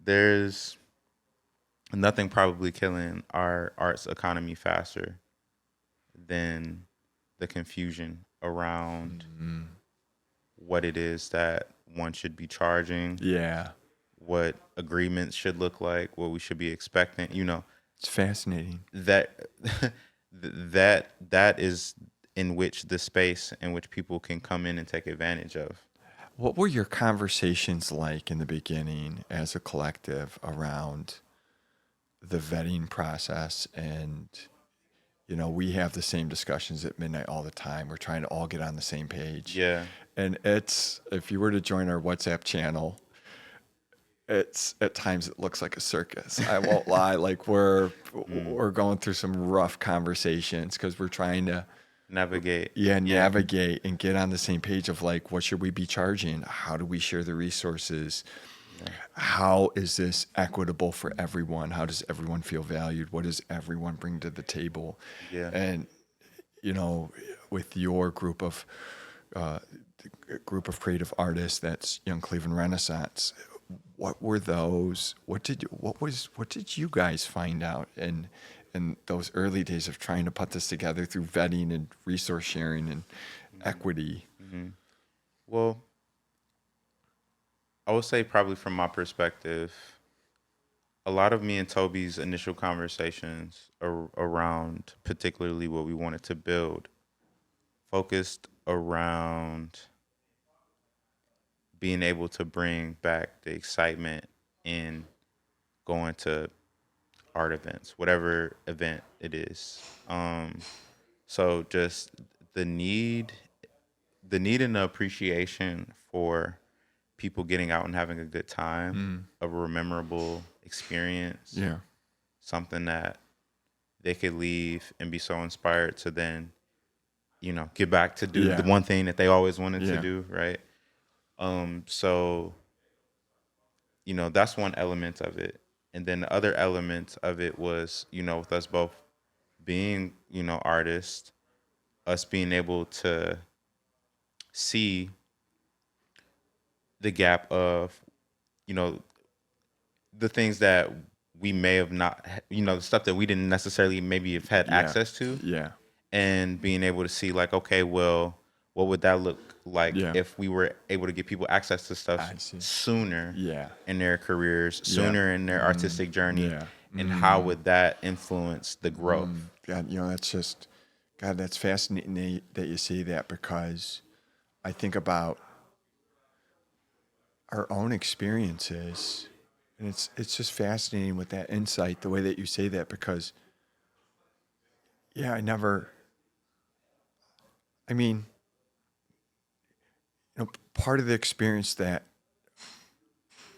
there's nothing probably killing our arts economy faster than the confusion around what it is that one should be charging, Yeah. what agreements should look like, what we should be expecting. It's fascinating. That that is in which the space in which people can come in and take advantage of. What were your conversations like in the beginning as a collective around the vetting process? And, we have the same discussions at midnight all the time. We're trying to all get on the same page. Yeah. And if you were to join our WhatsApp channel, it's at times it looks like a circus. I won't lie. Like we're going through some rough conversations because we're trying to Navigate. navigate and get on the same page of like, what should we be charging? How do we share the resources? How is this equitable for everyone? How does everyone feel valued? What does everyone bring to the table? Yeah. And, with your group of creative artists, that's Young Cleveland Renaissance. What were those? What did you guys find out in those early days of trying to put this together through vetting and resource sharing and equity? Well, I would say probably from my perspective, a lot of me and Toby's initial conversations around particularly what we wanted to build focused around being able to bring back the excitement in going to art events, whatever event it is. So just the need, the need and the appreciation for people getting out and having a good time, of a memorable experience, Yeah. something that they could leave and be so inspired to then, get back to do the Yeah. one thing that they always wanted to Yeah. do, right? So, that's one element of it. And then the other element of it was, with us both being, artists, us being able to see the gap of, you know, the things that we may have not, the stuff that we didn't necessarily maybe have had Yeah. access to, Yeah. and being able to see like, okay, well, what would that look like Yeah. if we were able to give people access to stuff I see. sooner Yeah. in their careers, Yeah. sooner in their artistic journey, Yeah. and how would that influence the growth? God, that's just, God, that's fascinating that you say that, because I think about our own experiences, and it's just fascinating with that insight, the way that you say that, because yeah, I mean, part of the experience that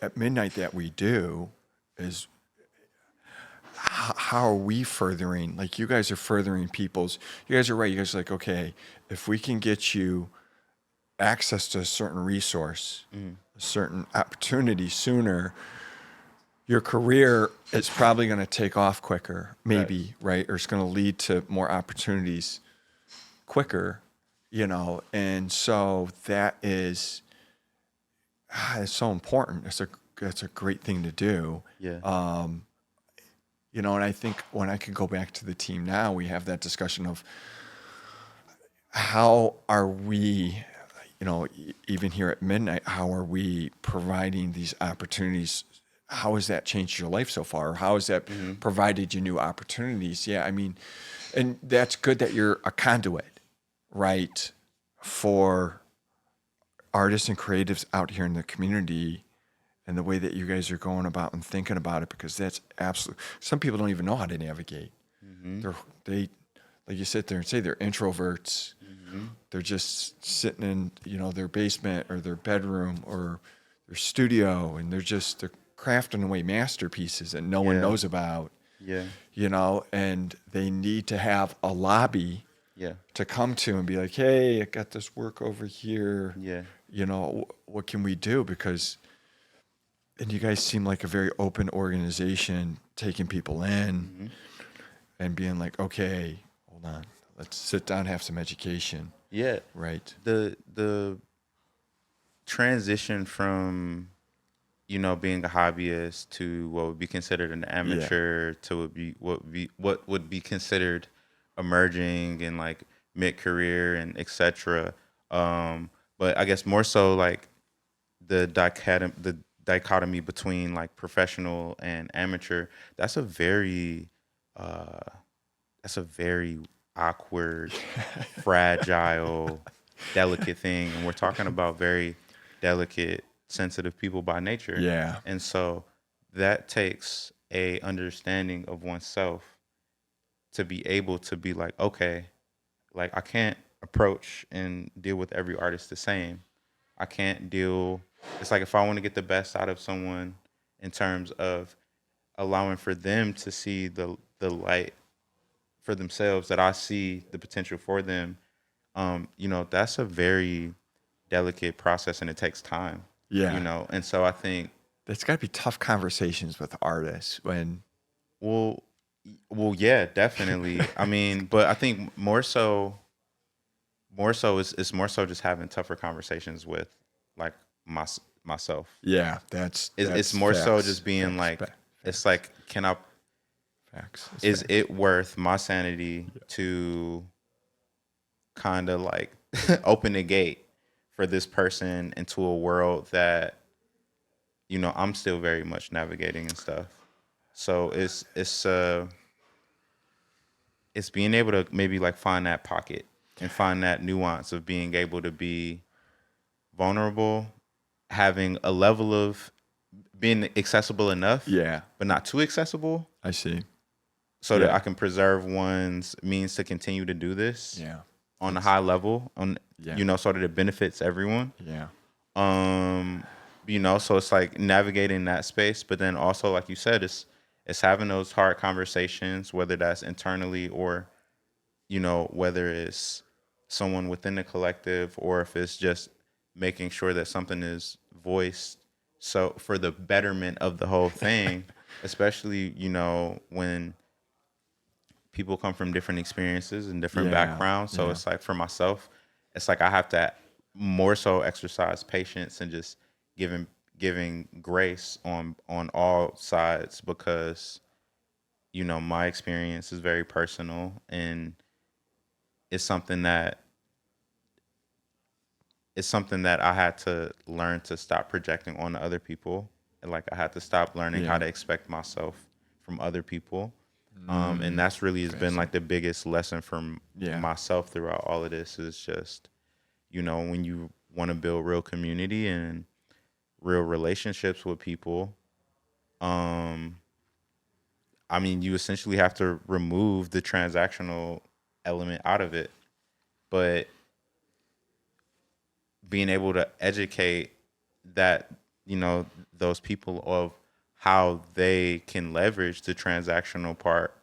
at midnight that we do is how are we furthering, like you guys are furthering you guys are right, you guys are like, okay, if we can get you access to a certain resource, a certain opportunity sooner, your career is probably going to take off quicker, maybe, right? Or it's going to lead to more opportunities quicker, and so that is, it's so important. It's a great thing to do. Yeah. And I think when I can go back to the team now, we have that discussion of how are we, even here at midnight, how are we providing these opportunities? How has that changed your life so far? Or how has that provided you new opportunities? Yeah, I mean, and that's good that you're a conduit, right, for artists and creatives out here in the community, and the way that you guys are going about and thinking about it, because that's absolutely, some people don't even know how to navigate. They, like you sit there and say, they're introverts. They're just sitting in, their basement or their bedroom or their studio, and they're crafting away masterpieces that no one knows about. Yeah. And they need to have a lobby Yeah. to come to and be like, hey, I got this work over here. Yeah. What can we do? And you guys seem like a very open organization, taking people in and being like, okay, hold on, let's sit down, have some education. Yeah. Right. The transition from, being a hobbyist to what would be considered an amateur to what would be considered emerging and like mid-career and etc. But I guess more so like the dichotomy between like professional and amateur. That's a very awkward, fragile, delicate thing, and we're talking about very delicate, sensitive people by nature. Yeah. And so that takes a understanding of oneself to be able to be like, okay, like I can't approach and deal with every artist the same. I can't deal. It's like if I want to get the best out of someone in terms of allowing for them to see the light for themselves, that I see the potential for them. That's a very delicate process, and it takes time. Yeah. And so I think, That's got to be tough conversations with artists when. well, yeah, definitely. I mean, but I think it's more so just having tougher conversations with like myself. Yeah, It's more so just being like, it's like, can I? Is it worth my sanity to kind of like open the gate for this person into a world that I'm still very much navigating and stuff. So it's being able to maybe like find that pocket and find that nuance of being able to be vulnerable, having a level of being accessible enough, Yeah, but not too accessible, I see. so that Yeah, I can preserve one's means to continue to do this yeah, on a that's high level, yeah, so that it benefits everyone. yeah, Um, so it's like navigating that space, but then also, like you said, it's having those hard conversations, whether that's internally or whether it's someone within the collective or if it's just making sure that something is voiced so for the betterment of the whole thing, especially when people come from different experiences and different yeah, backgrounds. So yeah. it's like for myself, it's like I have to more so exercise patience and just giving giving grace on all sides, because my experience is very personal, and it's something that I had to learn to stop projecting on other people. And like I had to stop learning how Yeah. to expect myself from other people. And Mm, that's really has been like fascinating. the biggest lesson from Yeah. myself throughout all of this is just, when you want to build real community and real relationships with people, um, I mean, you essentially have to remove the transactional element out of it. But being able to educate that those people of how they can leverage the transactional part,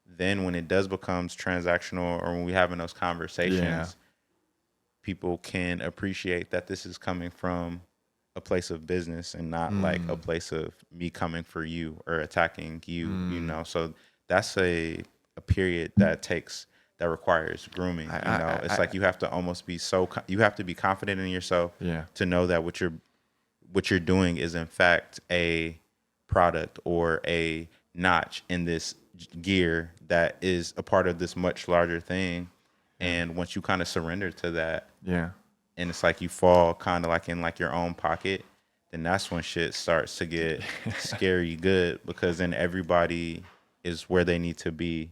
then when it does becomes transactional or when we having those Yeah. conversations, people can appreciate that this is coming from a place of business and not like a Mm, place of me coming for you or attacking you, mm. so that's a period that requires grooming. It's like you have to almost be you have to be confident in yourself Yeah. to know that what you're doing is in fact a product or a notch in this gear that is a part of this much larger thing. Yeah. And once you kind of surrender to that, Yeah. and it's like you fall kind of like in like your own pocket, then that's when shit starts to get scary good, because then everybody is where they need to be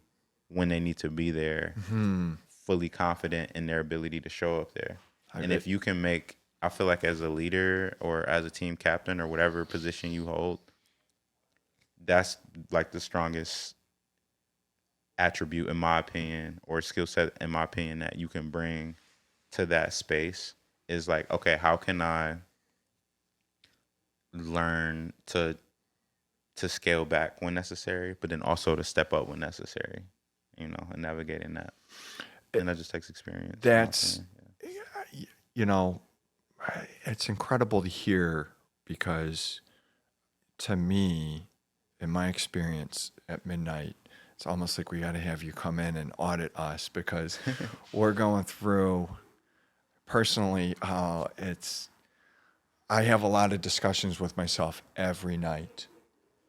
when they need to be there, Hmm. fully confident in their ability to show up there. I And bet. if you can make, I feel like as a leader or as a team captain or whatever position you hold, that's like the strongest attribute in my opinion, or skill set in my opinion, that you can bring to that space, is like, okay, how can I learn to scale back when necessary, but then also to step up when necessary, and navigating that. And that just takes experience, in my That's, opinion. you know, it's incredible to hear because to me, in my experience at midnight, it's almost like we got to have you come in and audit us because we're going through personally. I have a lot of discussions with myself every night,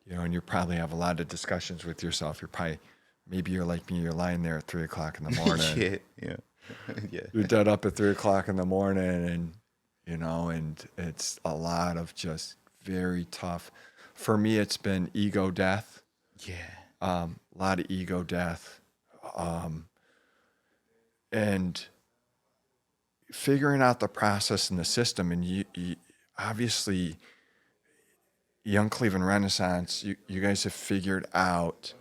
and you probably have a lot of discussions with yourself. Maybe you're like me, you're lying there at 3 o'clock in the morning. Yeah, yeah, yeah, You're dead up at 3 o'clock in the morning, and and it's a lot of just very tough. For me, it's been ego death, yeah, a lot of ego death, um, and figuring out the process and the system. And you obviously, Young Cleveland Renaissance, you guys have figured out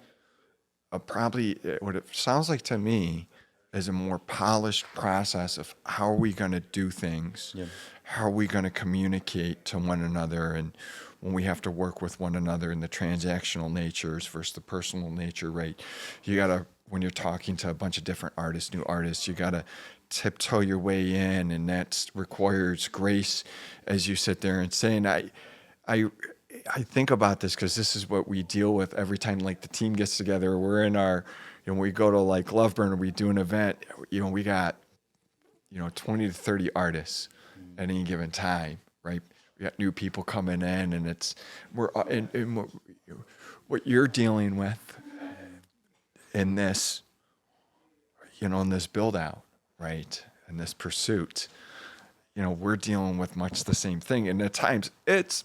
probably what it sounds like to me is a more polished process of how are we going to do things, yeah, how are we going to communicate to one another, and when we have to work with one another in the transactional natures versus the personal nature, right? You got to, when you're talking to a bunch of different artists, new artists, you got to tiptoe your way in, and that requires grace as you sit there and say, and I I think about this because this is what we deal with every time like the team gets together. We're in our, we go to like Loveburn or we do an event, we got, 20 to 30 artists at any given time, right? We got new people coming in and and what you're dealing with in this, in this build out, right? In this pursuit, we're dealing with much the same thing. And at times it's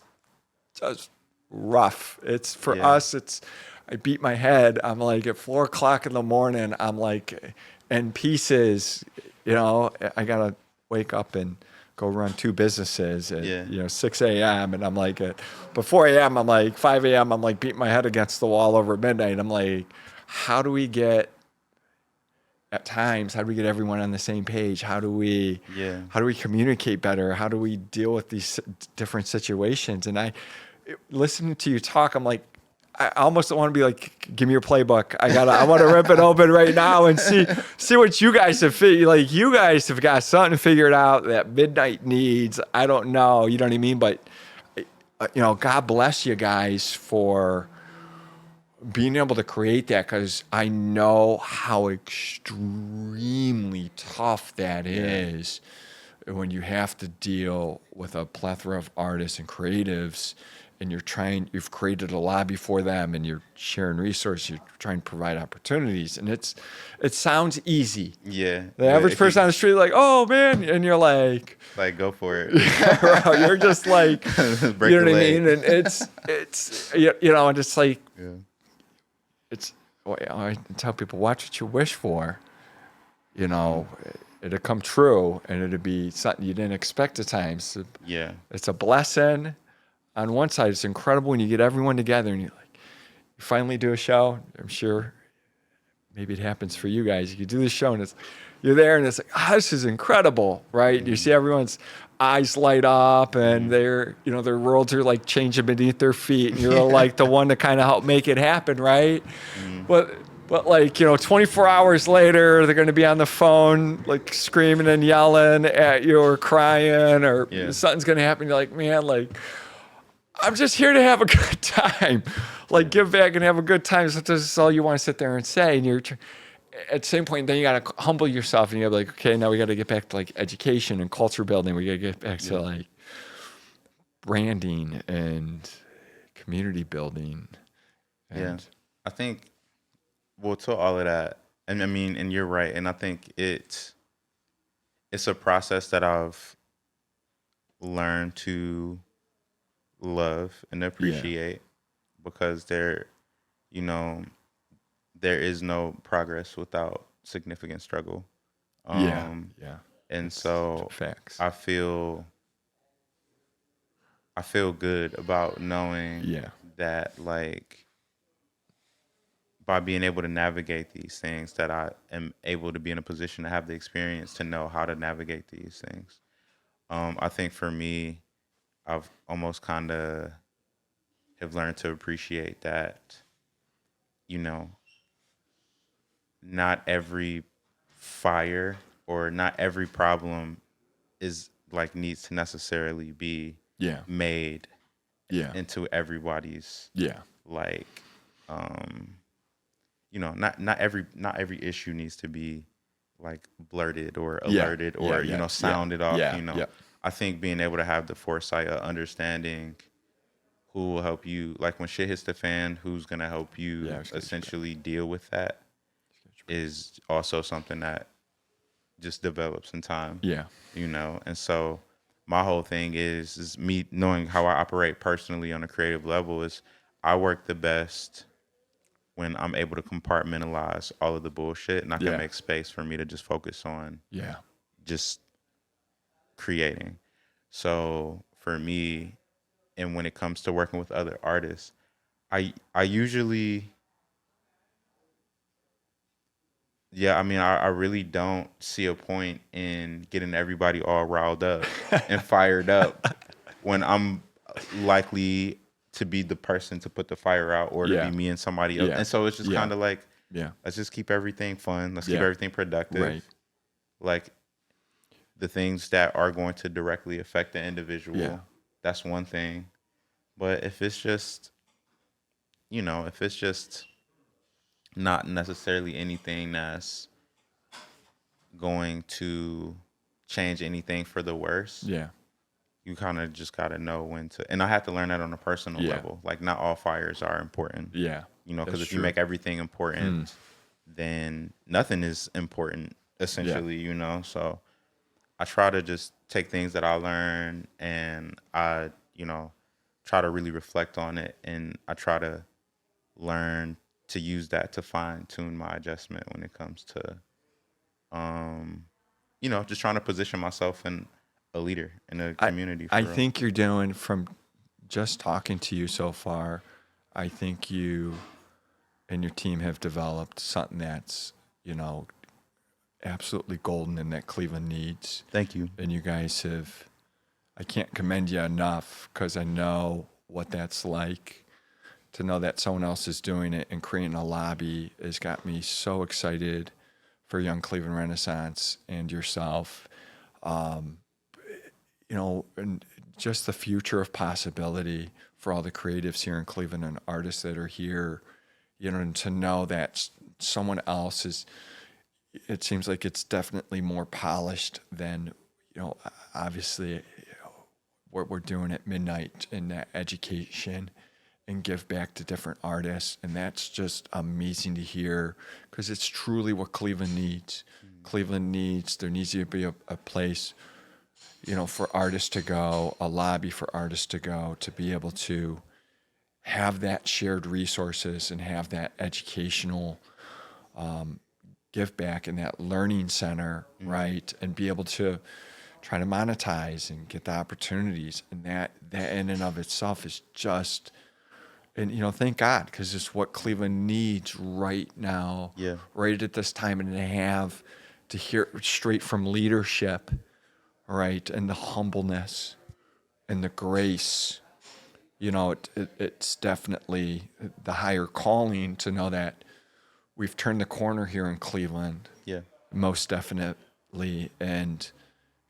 just rough. It's for Yeah. us. I beat my head. I'm like at 4:00 in the morning. I'm like in pieces. I gotta wake up and go run 2 businesses at Yeah. 6 a.m. and I'm like but 4 a.m. I'm like 5 a.m. I'm like beating my head against the wall over midnight. I'm like, how do we get everyone on the same page? How do we Yeah. communicate better? How do we deal with these different situations? And listening to you talk, I'm like, I almost don't want to be like, give me your playbook. I want to rip it open right now and see what you guys have figured. Like, you guys have got something figured out that midnight needs. I don't know, you know what I mean? But God bless you guys for being able to create that, because I know how extremely tough that is when you have to deal with a plethora of artists and creatives, and you've created a lobby for them, and you're sharing resources, you're trying to provide opportunities, and it sounds easy. Yeah. The average person on the street, like, oh man, and you're like, Go for it. you're just like, Break you know the what I leg. mean? And it's and it's like, Yeah. I tell people, watch what you wish for. It'll come true, and it'll be something you didn't expect at times. Yeah. It's a blessing. On one side, it's incredible when you get everyone together and you finally do a show. I'm sure maybe it happens for you guys. You do the show and you're there and it's like, this is incredible, right? You see everyone's eyes light up and their worlds are like changing beneath their feet, and you're like the one to kind of help make it happen, right? But 24 hours later, they're going to be on the phone, like screaming and yelling at you or crying, or something's going to happen. You're like, man, like, I'm just here to have a good time. Like, give back and have a good time. So this is all you want to sit there and say. And you're at the same point, then you got to humble yourself, and you got to be like, okay, now we got to get back to like education and culture building. We got to get back to like branding and community building. And I think, well, to all of that, and I mean, and you're right. And I think it's a process that I've learned to love and appreciate, because there is no progress without significant struggle. And so facts. I feel good about knowing that, like, by being able to navigate these things, that I am able to be in a position to have the experience to know how to navigate these things. I think for me, I've almost kind of have learned to appreciate that, not every fire or not every problem is like needs to necessarily be made into everybody's like not every issue needs to be like blurted or alerted or sounded off. I think being able to have the foresight of understanding who will help you, like when shit hits the fan, who's gonna help you essentially deal with that, is also something that just develops in time. And so my whole thing is me knowing how I operate personally on a creative level is I work the best when I'm able to compartmentalize all of the bullshit, and I can make space for me to just focus on just creating. So for me, and when it comes to working with other artists, I usually, I really don't see a point in getting everybody all riled up and fired up when I'm likely to be the person to put the fire out, or to be me and somebody else. And so it's just kind of like, let's just keep everything fun. Let's keep everything productive. Right. Like the things that are going to directly affect the individual, that's one thing. But if it's just, not necessarily anything that's going to change anything for the worse, you kind of just got to know when to. And I have to learn that on a personal level. Like, not all fires are important. Because if you make everything important, then nothing is important, essentially, So I try to just take things that I learn, and I, try to really reflect on it, and I try to learn to use that to fine tune my adjustment when it comes to, just trying to position myself in a leader in a I community for I real. think you're doing, from just talking to you so far, I think you and your team have developed something that's, absolutely golden and that Cleveland needs. Thank you. And you guys have, I can't commend you enough, because I know what that's like. To know that someone else is doing it and creating a lobby has got me so excited for Young Cleveland Renaissance and yourself. And just the future of possibility for all the creatives here in Cleveland and artists that are here, and to know that someone else is, it seems like it's definitely more polished than, obviously, what we're doing at Midnight in that education and give back to different artists. And that's just amazing to hear, because it's truly what Cleveland needs. There needs to be a place, for artists to go, a lobby for artists to go, to be able to have that shared resources and have that educational give back in that learning center, right? And be able to try to monetize and get the opportunities. And that in and of itself is just, and thank God, because it's what Cleveland needs right now, Yeah. right at this time, and to hear straight from leadership, right, and the humbleness and the grace. It's definitely the higher calling to know that we've turned the corner here in Cleveland, Yeah. most definitely. And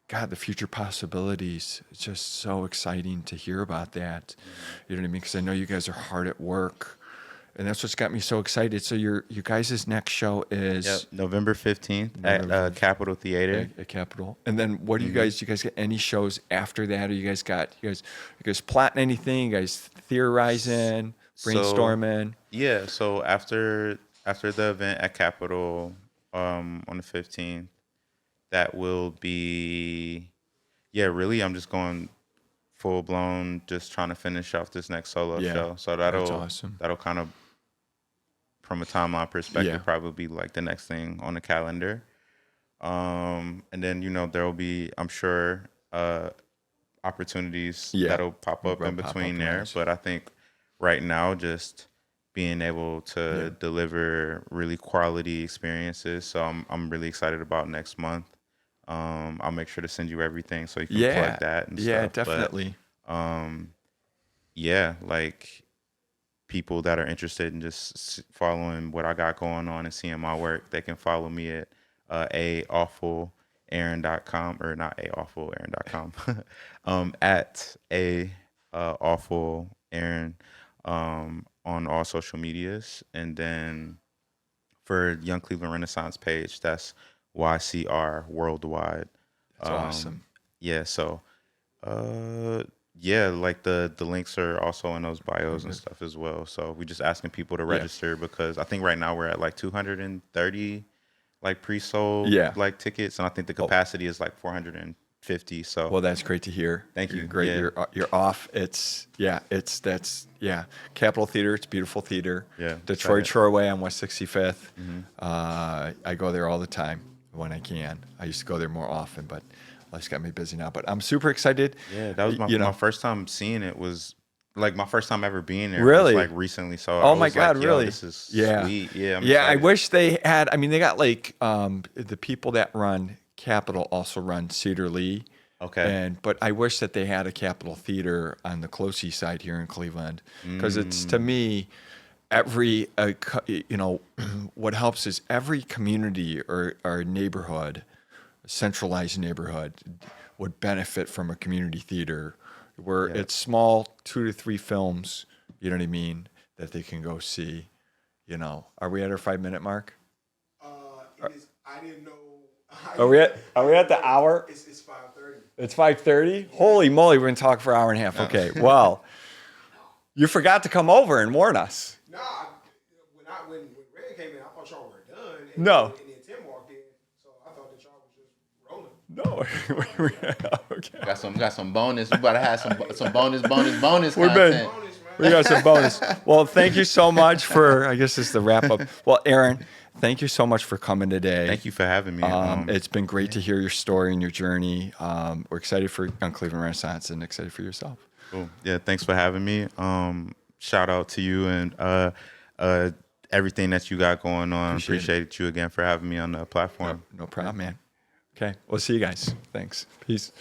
God, the future possibilities, it's just so exciting to hear about that. You know what I mean? Because I know you guys are hard at work, and that's what's got me so excited. So you guys' next show is Yep. November 15th at Capitol Theater. at Capitol. And then what do you guys get any shows after that? Or you guys plotting anything? You guys theorizing, brainstorming? Yeah, so after the event at Capitol on the 15th, that will be, really I'm just going full blown, just trying to finish off this next solo show. So that's awesome. That'll kind of, from a timeline perspective, Yeah. probably be like the next thing on the calendar. And then, there will be, I'm sure, opportunities that'll pop up in between there. Nice. But I think right now, just being able to deliver really quality experiences. So I'm really excited about next month. I'll make sure to send you everything so you can plug that and stuff. Yeah, definitely. But, like people that are interested in just following what I got going on and seeing my work, they can follow me at Aawful.Aaron.com, or not Aawful.Aaron.com, at Aawful Aaron on all social medias. And then for Young Cleveland Renaissance page, that's YCR Worldwide. That's awesome. Yeah, so like the links are also in those bios and stuff as well. So we're just asking people to register, because I think right now we're at like 230 like pre-sold like tickets, and I think the capacity is like 450. So well, that's great to hear. Thank you. You're great. Yeah. You're off. Capitol Theater. It's a beautiful theater. Yeah, Detroit excited. Shoreway on West 65th. I go there all the time when I can. I used to go there more often, but life's got me busy now. But I'm super excited. Yeah, that was my first time seeing it. Was like my first time ever being there. Really? Was like recently. So Oh I my was God, like, really? This is Yeah. sweet. Yeah, I'm I excited. wish they had. I mean, they got like the people that run Capitol also run Cedar Lee. Okay. But I wish that they had a Capitol Theater on the close east side here in Cleveland, because it's, to me, every what helps is every community or neighborhood, centralized neighborhood, would benefit from a community theater where it's small, 2 to 3 films, you know what I mean, that they can go see. Are we at our 5-minute mark? It is. I didn't know. Are we at the hour? It's 5:30. It's 5:30. Holy moly, we're gonna talk for an hour and a half. Okay, well, you forgot to come over and warn us. Nah, when Red came in, I thought y'all were done. And No. And then Tim walked in, so I thought that y'all was just rolling. No. Okay. Got some bonus. We about to have some bonus We've been. content. We got some bonus. Well, thank you so much for. I guess this is the wrap up. Well, Aaron, thank you so much for coming today. Thank you for having me. It's been great to hear your story and your journey. We're excited for Young Cleveland Renaissance and excited for yourself. Cool. Yeah, thanks for having me. Shout out to you and everything that you got going on. Appreciate you again for having me on the platform. No problem, man. Okay, we'll see you guys. Thanks. Peace.